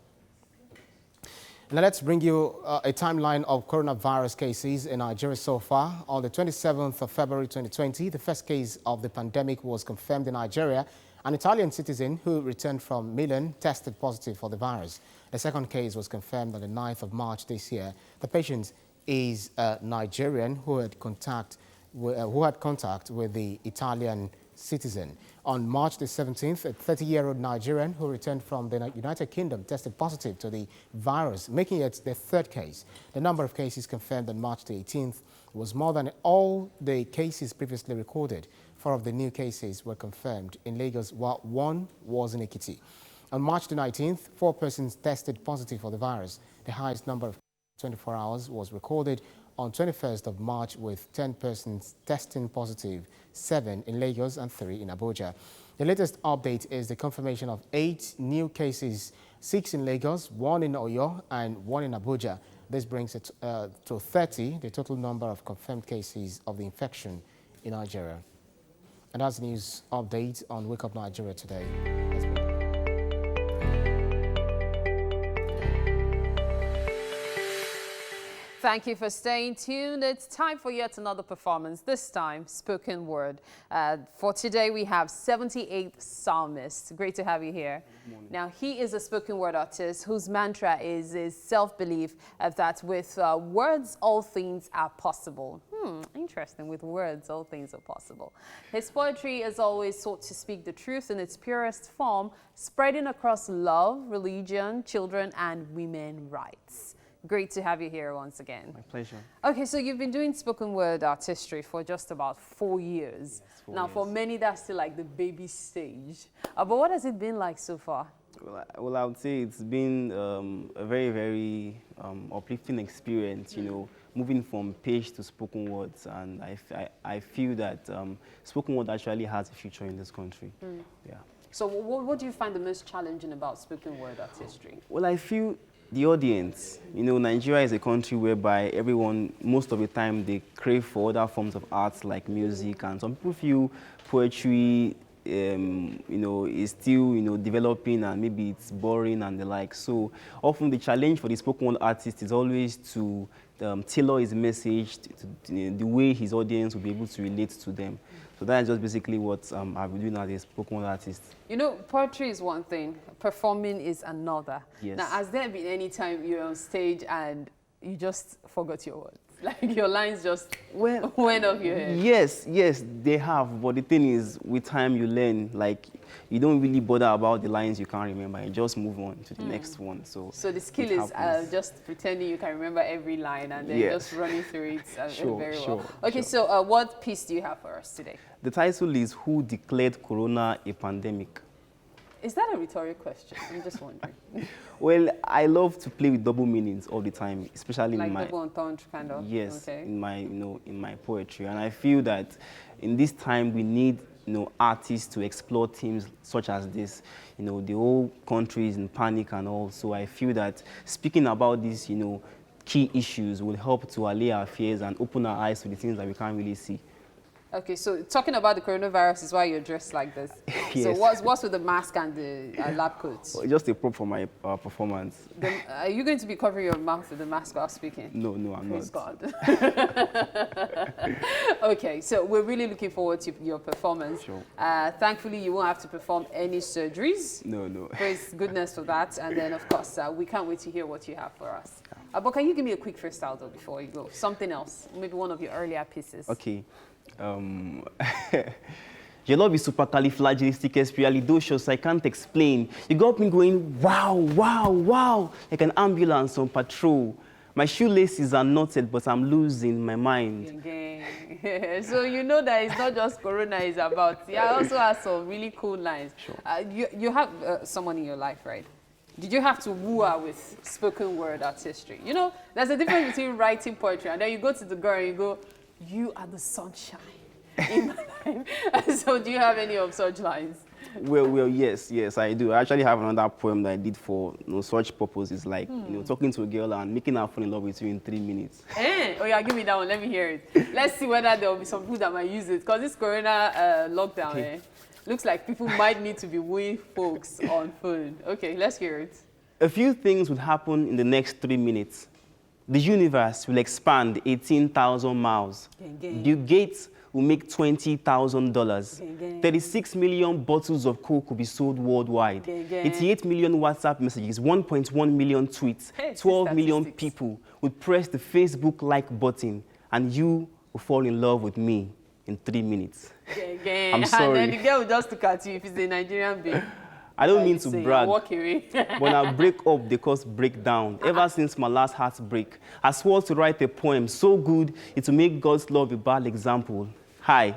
Now let's bring you a timeline of coronavirus cases in Nigeria so far. On the 27th of February 2020, the first case of the pandemic was confirmed in Nigeria. An Italian citizen who returned from Milan tested positive for the virus. The second case was confirmed on the 9th of March this year. The patient is a Nigerian who had contact with the Italian citizen. On March the 17th, a 30-year-old Nigerian who returned from the United Kingdom tested positive to the virus, making it the third case. The number of cases confirmed on March the 18th was more than all the cases previously recorded. 4 of the new cases were confirmed in Lagos, while 1 was in Ekiti. On March the 19th, 4 persons tested positive for the virus. The highest number of 24 hours was recorded on 21st of March, with 10 persons testing positive, 7 in Lagos and 3 in Abuja. The latest update is the confirmation of 8 new cases, 6 in Lagos, 1 in Oyo and 1 in Abuja. This brings it to 30, the total number of confirmed cases of the infection in Nigeria. And that's the news update on Wake Up Nigeria today. Thank you for staying tuned. It's time for yet another performance, this time spoken word. For today, we have 78th Psalmist. Great to have you here. Now, he is a spoken word artist whose mantra is self-belief that with words, all things are possible. Interesting. With words, all things are possible. His poetry is always sought to speak the truth in its purest form, spreading across love, religion, children, and women's rights. Great to have you here once again. My pleasure. Okay, so you've been doing spoken word artistry for just about 4 years. Yes, 4 now, years. For many, that's still like the baby stage. But what has it been like so far? Well, I would say it's been a very, very uplifting experience, you know, moving from page to spoken words. And I feel that spoken word actually has a future in this country. Yeah. So what do you find the most challenging about spoken word artistry? Well, I feel the audience. You know, Nigeria is a country whereby everyone, most of the time, they crave for other forms of arts like music, and some people feel poetry, you know, is still, you know, developing, and maybe it's boring and the like. So often the challenge for the spoken word artist is always to tailor his message to the way his audience will be able to relate to them. So that's just basically what I've been doing as a spoken word artist. You know, poetry is one thing, performing is another. Yes. Now, has there been any time you're on stage and you just forgot your words? Like your lines just went off your head? Yes, they have. But the thing is, with time you learn, like, you don't really bother about the lines you can't remember. You just move on to the next one. So the skill is just pretending you can remember every line and then just running through it very well. Okay, so what piece do you have for us today? The title is Who Declared Corona a Pandemic? Is that a rhetorical question? I'm just wondering. Well, I love to play with double meanings all the time, especially like in my double entendre kind of. Yes, okay. in my in my poetry, and I feel that in this time we need artists to explore themes such as this. You know, the whole country is in panic and all, so I feel that speaking about these key issues will help to allay our fears and open our eyes to the things that we can't really see. Okay, so talking about the coronavirus is why you're dressed like this. Yes. So what's with the mask and the lab coats? Well, just a prop for my performance. Are you going to be covering your mouth with the mask while speaking? No, I'm Praise not. God. Okay, so we're really looking forward to your performance. Sure. Thankfully, you won't have to perform any surgeries. No. Praise goodness for that. And then, of course, we can't wait to hear what you have for us. But can you give me a quick freestyle, though, before you go? Something else, maybe one of your earlier pieces. Okay. Your love is supercalifragilisticexpialidocious. I can't explain. You got me going, wow, wow, wow, like an ambulance on patrol. My shoelaces are knotted, but I'm losing my mind. So you know that it's not just Corona is about. You also have some really cool lines. Sure. You have someone in your life, right? Did you have to woo her with spoken word artistry? You know, there's a difference between writing poetry and then you go to the girl and you go, you are the sunshine in my life. So do you have any of such lines? Well, yes, I do. I actually have another poem that I did for such purposes, like talking to a girl and making her fall in love with you in 3 minutes. Oh yeah, give me that one. Let me hear it. Let's see whether there will be some people that might use it. Because this corona lockdown, looks like people might need to be wooing folks on phone. Okay, let's hear it. A few things would happen in the next 3 minutes. The universe will expand 18,000 miles. Bill Gates will make $20,000. 36 million bottles of Coke will be sold worldwide. 88 million WhatsApp messages, 1.1 million tweets, 12 million people would press the Facebook like button, and you will fall in love with me in 3 minutes. I'm sorry. And then the girl will just look at you if it's a Nigerian babe. I don't mean to brag. Walk away. When I break up, they cause breakdown. Ever since my last heartbreak, I swore to write a poem so good it will make God's love a bad example. Hi,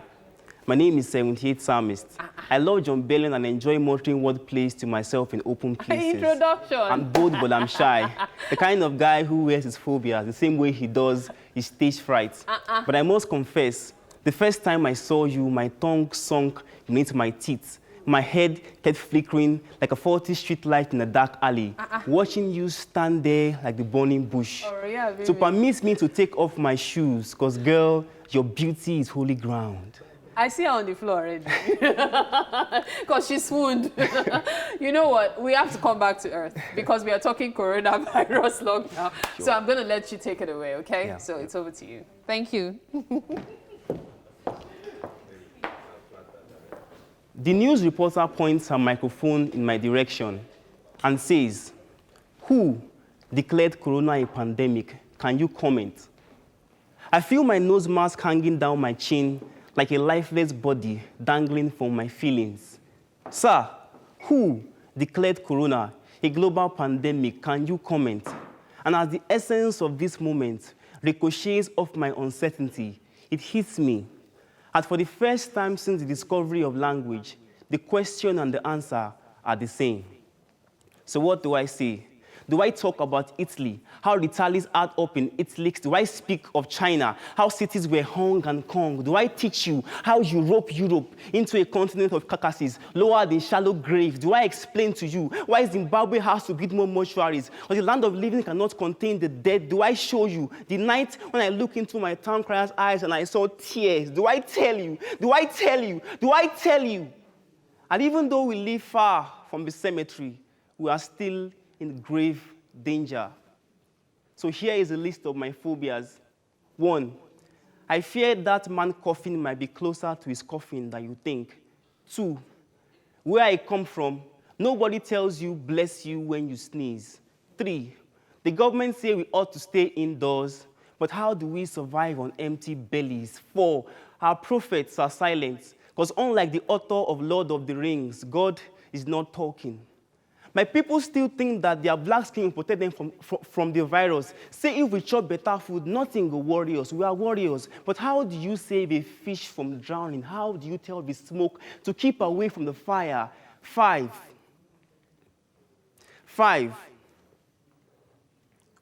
my name is 78 Psalmist. I love John Bellion and enjoy muttering wordplays to myself in open places. Introduction. I'm bold, but I'm shy. The kind of guy who wears his phobias the same way he does his stage fright. But I must confess, the first time I saw you, my tongue sunk beneath my teeth. My head kept flickering like a faulty street light in a dark alley, watching you stand there like the burning bush. So permit me to take off my shoes, because, girl, your beauty is holy ground. I see her on the floor already. Because she swooned. You know what? We have to come back to earth because we are talking coronavirus lockdown. Sure. So I'm going to let you take it away, okay? Yeah. So it's over to you. Thank you. The news reporter points her microphone in my direction and says, "Who declared corona a pandemic? Can you comment?" I feel my nose mask hanging down my chin like a lifeless body dangling from my feelings. Sir, who declared corona a global pandemic? Can you comment? And as the essence of this moment ricochets off my uncertainty, it hits me. As for the first time since the discovery of language, the question and the answer are the same. So what do I say? Do I talk about Italy, how the tallies add up in Italy? Do I speak of China, how cities were hung and Kong? Do I teach you how Europe into a continent of carcasses, lowered in shallow graves? Do I explain to you why Zimbabwe has to build more mortuaries, or the land of living cannot contain the dead? Do I show you the night when I look into my town crier's eyes and I saw tears? Do I tell you? Do I tell you? Do I tell you? And even though we live far from the cemetery, we are still in grave danger. So here is a list of my phobias. 1, I fear that man's coffin might be closer to his coffin than you think. 2, where I come from, nobody tells you bless you when you sneeze. 3, the government say we ought to stay indoors, but how do we survive on empty bellies? 4, our prophets are silent, because unlike the author of Lord of the Rings, God is not talking. My people still think that their black skin will protect them from the virus. Say if we chop better food, nothing will worry us. We are warriors. But how do you save a fish from drowning? How do you tell the smoke to keep away from the fire? 5,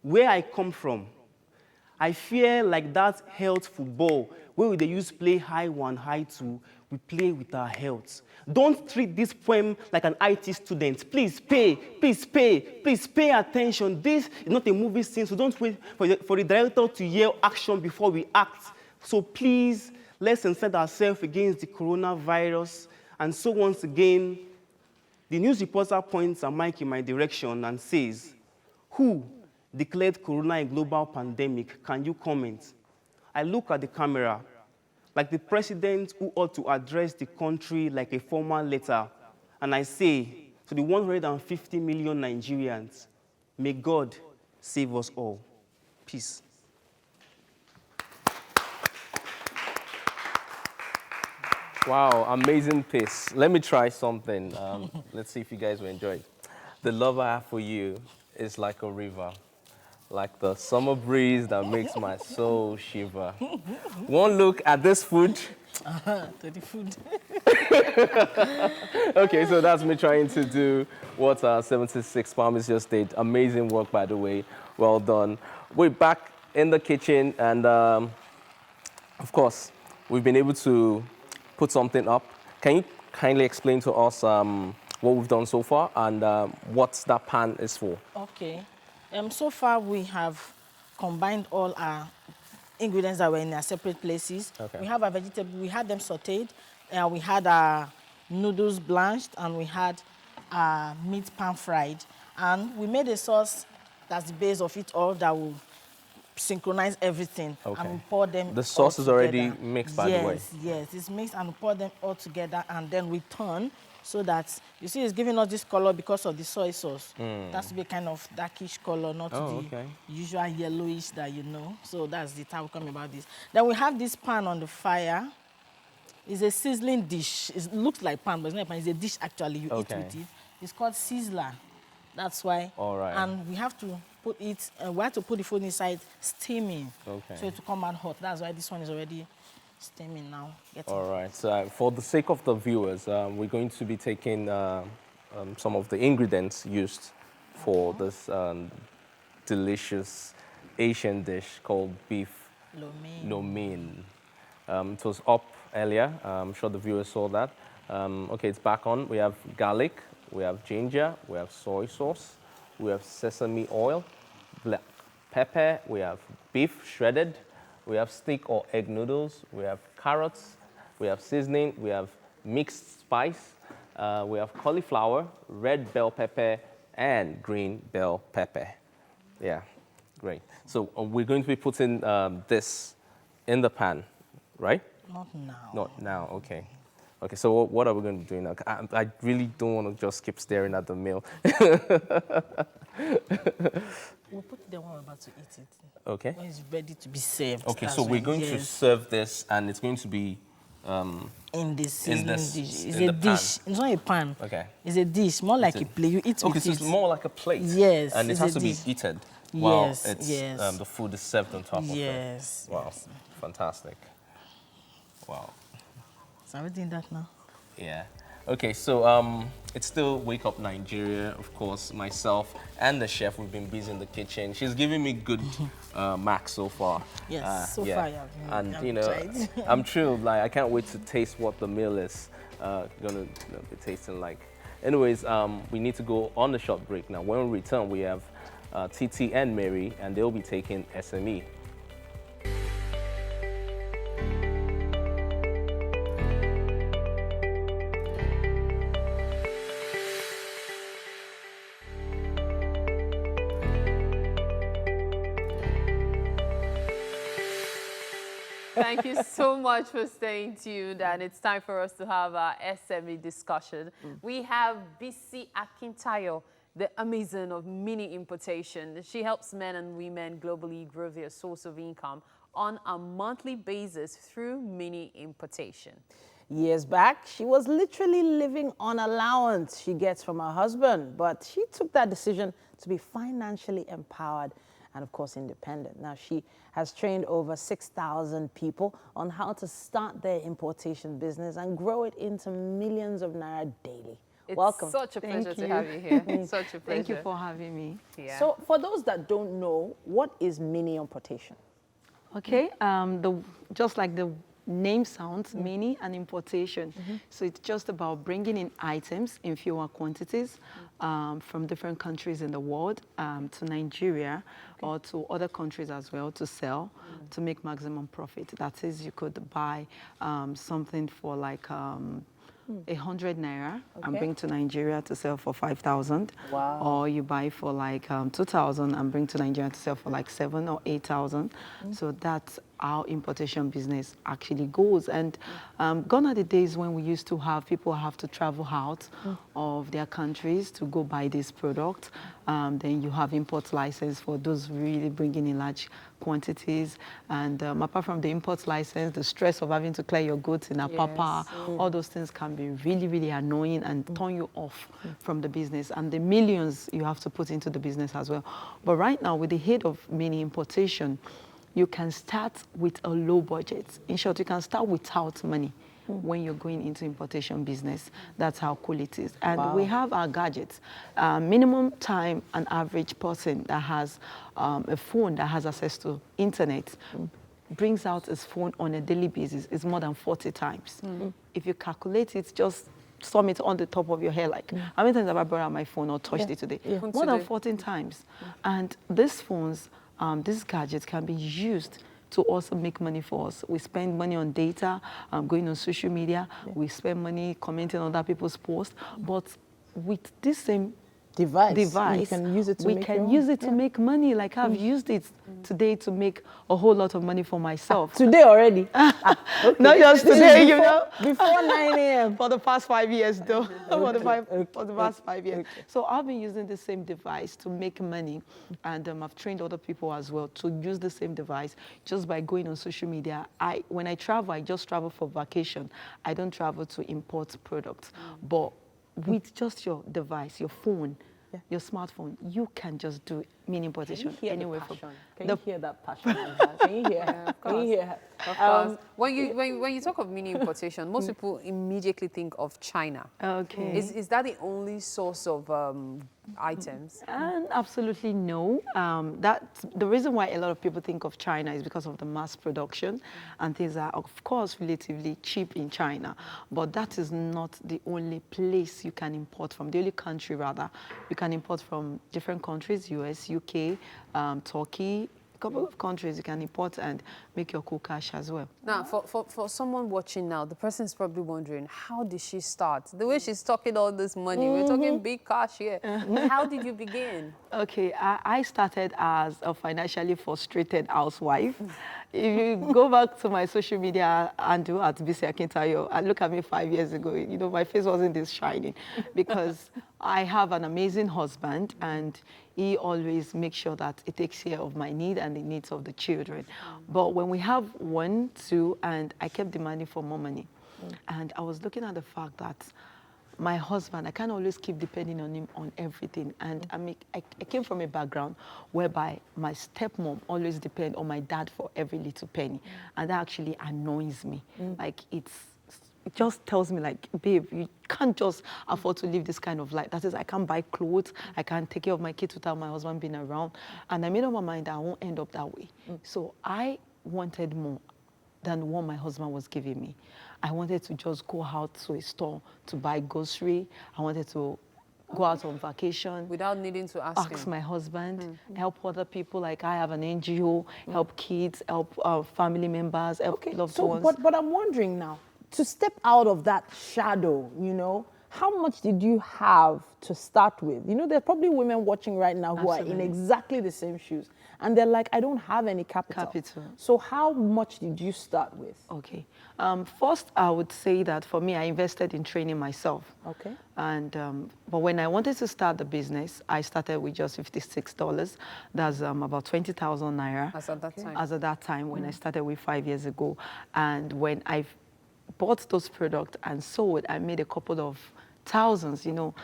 where I come from, I fear like that health football where they use play high 1, high 2, we play with our health. Don't treat this poem like an IT student. Please pay attention. This is not a movie scene, so don't wait for the director to yell action before we act. So please, let's insert ourselves against the coronavirus. And so once again, the news reporter points a mic in my direction and says, "Who declared corona a global pandemic? Can you comment?" I look at the camera, like the president who ought to address the country like a formal letter. And I say to the 150 million Nigerians, may God save us all. Peace. Wow, amazing piece. Let me try something. Let's see if you guys will enjoy it. The love I have for you is like a river, like the summer breeze that makes my soul shiver. One look at this food. To the food. Okay, so that's me trying to do what 76 Palms just did. Amazing work, by the way. Well done. We're back in the kitchen, and of course, we've been able to put something up. Can you kindly explain to us what we've done so far and what that pan is for? Okay. So far, we have combined all our ingredients that were in our separate places. Okay. We have our vegetable, we had them sauteed, we had our noodles blanched, and we had our meat pan fried. And we made a sauce that's the base of it all that will synchronize everything. Okay. And we pour them The sauce all is already together. mixed, by the way. Yes, it's mixed, and we pour them all together, and then we turn so that, you see, it's giving us this color because of the soy sauce. It has to be kind of darkish color, not the usual yellowish that you know. So that's the how we come about this. Then we have this pan on the fire. It's a sizzling dish. It looks like pan, but it's not a pan. It's a dish, actually. You eat with it. It's called sizzler. That's why. All right. And we have to put it, we have to put the food inside steaming. Okay. So it will come out hot. That's why this one is already steaming now. All right. So for the sake of the viewers, we're going to be taking some of the ingredients used for this delicious Asian dish called beef lo mein. It was up earlier. I'm sure the viewers saw that. Okay, it's back on. We have garlic, we have ginger, we have soy sauce, we have sesame oil, black pepper, we have beef shredded, we have steak or egg noodles, we have carrots, we have seasoning, we have mixed spice, we have cauliflower, red bell pepper, and green bell pepper. Yeah, great. So we're going to be putting this in the pan, right? Not now. Not now, okay. Okay, so what are we going to be doing now? I really don't want to just keep staring at the meal. We'll put it there when we're about to eat it. Okay. When it's ready to be served. Okay, so we're going to serve this, and it's going to be in this sizzling dish. It's in a the dish. pan. It's not a pan. Okay. It's a dish, more like a plate. You eat with okay, it. so it's more like a plate. Yes. And it it's has a to be dish. eaten while it's, yes. the food is served on top of it. Yes. Wow, fantastic. Wow. So are we doing that now? Yeah. Okay, so it's still Wake Up Nigeria, of course. Myself and the chef, we've been busy in the kitchen. She's giving me good marks so far. Yes, so far, yeah. And I've you know, tried. I'm thrilled. Like, I can't wait to taste what the meal is gonna be tasting like. Anyways, we need to go on the short break now. When we return, we have TT and Mary, and they'll be taking SME. Thank you so much for staying tuned, and it's time for us to have our SME discussion. We have Bisi Akintayo, the Amazon of mini importation. She helps men and women globally grow their source of income on a monthly basis through mini importation. Years back, she was literally living on allowance she gets from her husband, but she took that decision to be financially empowered and, of course, independent. Now, she has trained over 6,000 people on how to start their importation business and grow it into millions of naira daily. It's Welcome. such a pleasure to have you here. Such a pleasure. Thank you for having me. Yeah. So, for those that don't know, what is mini importation? Okay, just like the name sounds, mini and importation. So it's just about bringing in items in fewer quantities from different countries in the world to Nigeria or to other countries as well to sell to make maximum profit. That is, you could buy something for like 100 naira and bring to Nigeria to sell for 5,000. Wow. Or you buy for like 2,000 and bring to Nigeria to sell for like 7,000 or 8,000. So that's how importation business actually goes. And gone are the days when we used to have people have to travel out of their countries to go buy this product. Then you have import license for those really bringing in large quantities. And apart from the import license, the stress of having to clear your goods in Apapa, all those things can be really, really annoying and turn you off from the business. And the millions you have to put into the business as well. But right now, with the head of mini importation, you can start with a low budget. In short, you can start without money when you're going into importation business. That's how cool it is. And we have our gadgets. Minimum time an average person that has a phone that has access to internet brings out his phone on a daily basis is more than 40 times. If you calculate it just summit on the top of your hair. Like, how many times have I brought out my phone or touched it today? More than 14 times. And these phones, these gadgets can be used to also make money for us. We spend money on data, going on social media. We spend money commenting on other people's posts. But with this same device, you can use it to we make can use it to make money. Like I've used it today to make a whole lot of money for myself. Today already? Not just today, you know. Before 9 a.m. For the past 5 years, though. For the past 5 years. So I've been using the same device to make money, and I've trained other people as well to use the same device just by going on social media. When I travel, I just travel for vacation. I don't travel to import products. But with just your device, your phone, your smartphone, you can just do mini importation anywhere. Can you hear that passion? Can you hear? Can you hear? Of course. When you talk of mini importation, most people immediately think of China. Okay. Is that the only source of items? Absolutely no. The reason why a lot of people think of China is because of the mass production, and things are, of course, relatively cheap in China. But that is not the only place you can import from. The only country, rather, you can import from different countries: US, UK, Turkey. A couple of countries you can import and make your cool cash as well. Now, for someone watching now, the person is probably wondering, how did she start? The way she's talking all this money, we're talking big cash here. How did you begin? Okay, I started as a financially frustrated housewife. If you go back to my social media handle at BC Akintayo and look at me 5 years ago, you know, my face wasn't this shining because I have an amazing husband, and he always makes sure that he takes care of my need and the needs of the children. But when we have 1, 2, and I kept demanding for more money, and I was looking at the fact that my husband, I can't always keep depending on him on everything. And I came from a background whereby my stepmom always depend on my dad for every little penny. And that actually annoys me. Like, it just tells me, like, babe, you can't just afford to live this kind of life. That is, I can't buy clothes, I can't take care of my kids without my husband being around. And I made up my mind that I won't end up that way. So I wanted more than what my husband was giving me. I wanted to just go out to a store to buy grocery. I wanted to go out on vacation. Without needing to ask him. My husband, help other people. Like, I have an NGO, help kids, help family members, help loved ones. But I'm wondering now, to step out of that shadow, you know, how much did you have to start with? You know, there are probably women watching right now who are in exactly the same shoes. And they're like, I don't have any capital. So how much did you start with? Okay. First, I would say that for me, I invested in training myself. Okay. And but when I wanted to start the business, I started with just $56. That's about 20,000 naira. As at that time. As at that time, when I started with 5 years ago. And when I bought those products and sold, I made a couple of thousands, you know.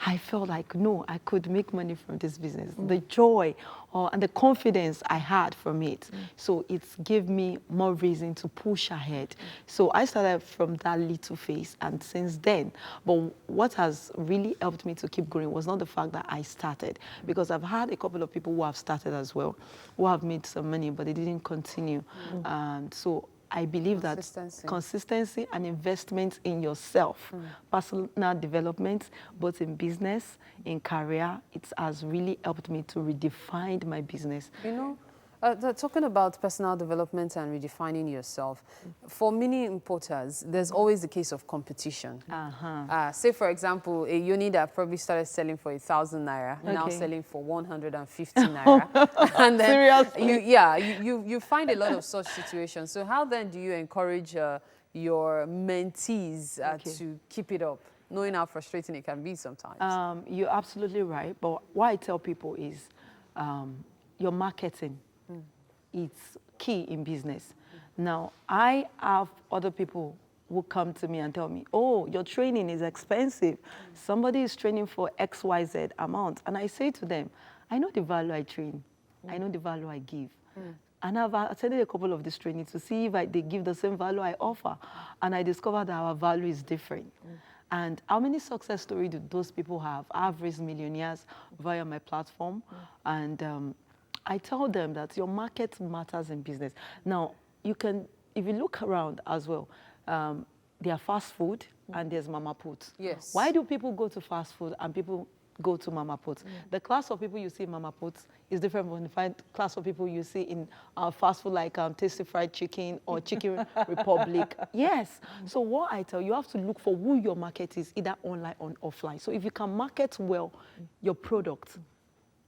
I felt like, no, I could make money from this business. The joy and the confidence I had from it. So it gave me more reason to push ahead. So I started from that little phase, and since then, but what has really helped me to keep going was not the fact that I started, because I've had a couple of people who have started as well, who have made some money, but they didn't continue. And so I believe that consistency and investment in yourself, personal development, both in business, in career, it has really helped me to redefine my business. You know, talking about personal development and redefining yourself, for many importers, there's always the case of competition. Say, for example, a unit that probably started selling for 1,000 naira, now selling for 150 naira. And then you find a lot of such situations. So how then do you encourage your mentees to keep it up, knowing how frustrating it can be sometimes? You're absolutely right. But what I tell people is your marketing. It's key in business. Now, I have other people who come to me and tell me, oh, your training is expensive. Somebody is training for XYZ amount. And I say to them, I know the value I train. I know the value I give. And I've attended a couple of these trainings to see if they give the same value I offer. And I discovered that our value is different. And how many success stories do those people have? I've raised millionaires via my platform. And I tell them that your market matters in business. Now, you can, if you look around as well, there are fast food, and there's mama put. Yes. Why do people go to fast food and people go to mama put? The class of people you see in mama put is different from the class of people you see in fast food like Tasty Fried Chicken or Chicken Republic. Yes. So what I tell you, you have to look for who your market is, either online or offline. So if you can market well your product,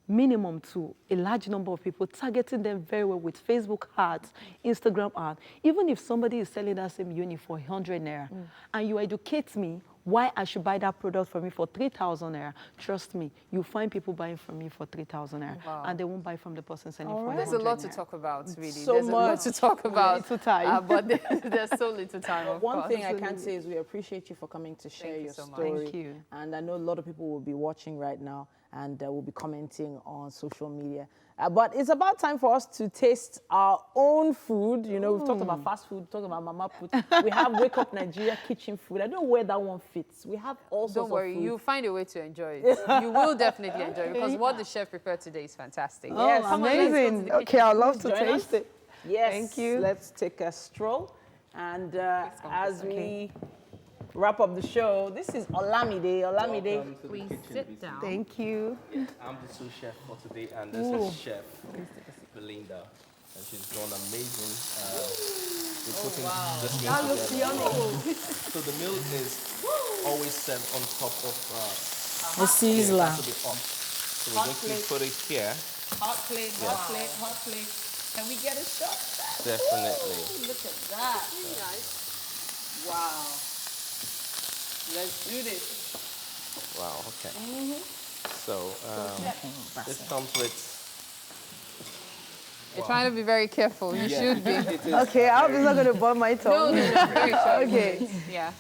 minimum to a large number of people, targeting them very well with Facebook ads, Instagram ads. Even if somebody is selling that same unit for 100 naira, and you educate me why I should buy that product from me for 3,000 naira, trust me, you find people buying from me for 3,000 naira, and they won't buy from the person selling for 100 There's a lot to naira. talk about, really. So there's much. a lot to talk about. Little time. But there's so little time, of One course. thing I can say is we appreciate you for coming to share your so much. story. Thank you. And I know a lot of people will be watching right now and will be commenting on social media. But it's about time for us to taste our own food. You know, we've talked about fast food, talked about mama food. We have Wake Up Nigeria kitchen food. I don't know where that one fits. We have all sorts Don't worry, of food. you'll find a way to enjoy it. You will definitely enjoy it because what the chef prepared today is fantastic. Oh, Yes. Come on, let's go to amazing. the Okay, kitchen. I'd love to Join us. taste it. Yes. Thank you. Let's take a stroll. And as we wrap up the show, this is Olamide. Olamide, Please sit down. Thank you. I'm the sous chef for today, and this is Chef Belinda, and she's done amazing. We're putting this meal That looks together. yummy. So the meal is always served on top of The sizzler. a bit hot. So we're going to put it here. Hot plate, hot plate, hot plate. Can we get a shot? Definitely. Look at that. Really nice. Wow. Let's do this. Wow. Okay. So this comes with. You're trying to be very careful. You should be. It is Okay, I hope it's not going to burn my tongue. No, very sure. Okay. Yeah.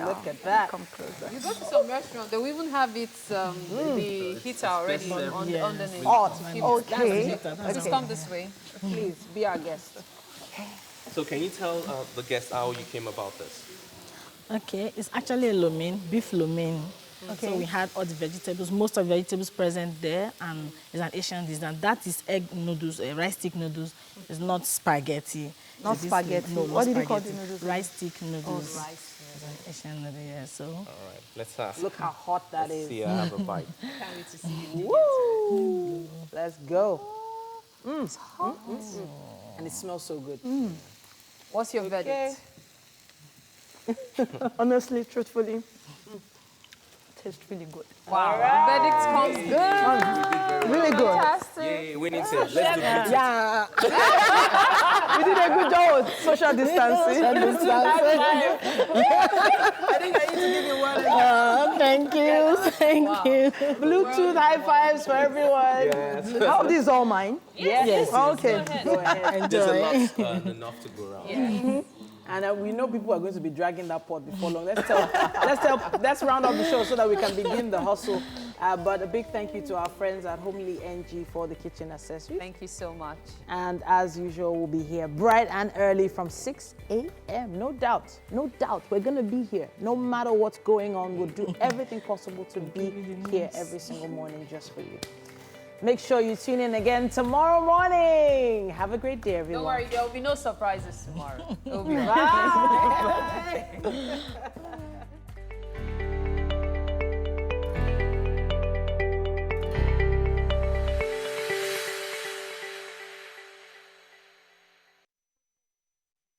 look at that. Come closer. You go to some restaurant, they will even have it, the heater already underneath. Hot. To keep Okay. it. Just come this way. Please, be our guest. So can you tell the guests how you came about this? Okay, it's actually a lo mein, beef lo mein. Okay. So we had all the vegetables, most of the vegetables present there, and it's an Asian dish. And that is egg noodles, rice stick noodles. It's not spaghetti. Not So this- spaghetti. No, What not did you call the spaghetti. noodles? Rice stick noodles. Oh, rice. It's an Asian noodle, yeah. So. All right, let's ask. Look how hot that is. See, I have a bite. Can't wait to see it. Woo! Let's go. It's hot. And it smells so good. What's your verdict? Honestly, truthfully, tastes really good. Wow. Verdict comes good. Really good. Fantastic. Yay, winning team. Let's do it. Yeah. We did a good job with social distancing. I think I need to give you one. Thank you, thank you. Bluetooth high fives for everyone. Yes. I hope this is all mine. Yes. Okay. Go ahead. There's a Enjoy. lot enough to go around. And we know people are going to be dragging that pot before long. Let's round up the show so that we can begin the hustle. But a big thank you to our friends at Homely NG for the kitchen accessories. Thank you so much. And as usual, we'll be here bright and early from 6 a.m. No doubt, we're going to be here. No matter what's going on, we'll do everything possible to be here every single morning just for you. Make sure you tune in again tomorrow morning. Have a great day, everyone. Don't worry, there will be no surprises tomorrow. It'll be Bye.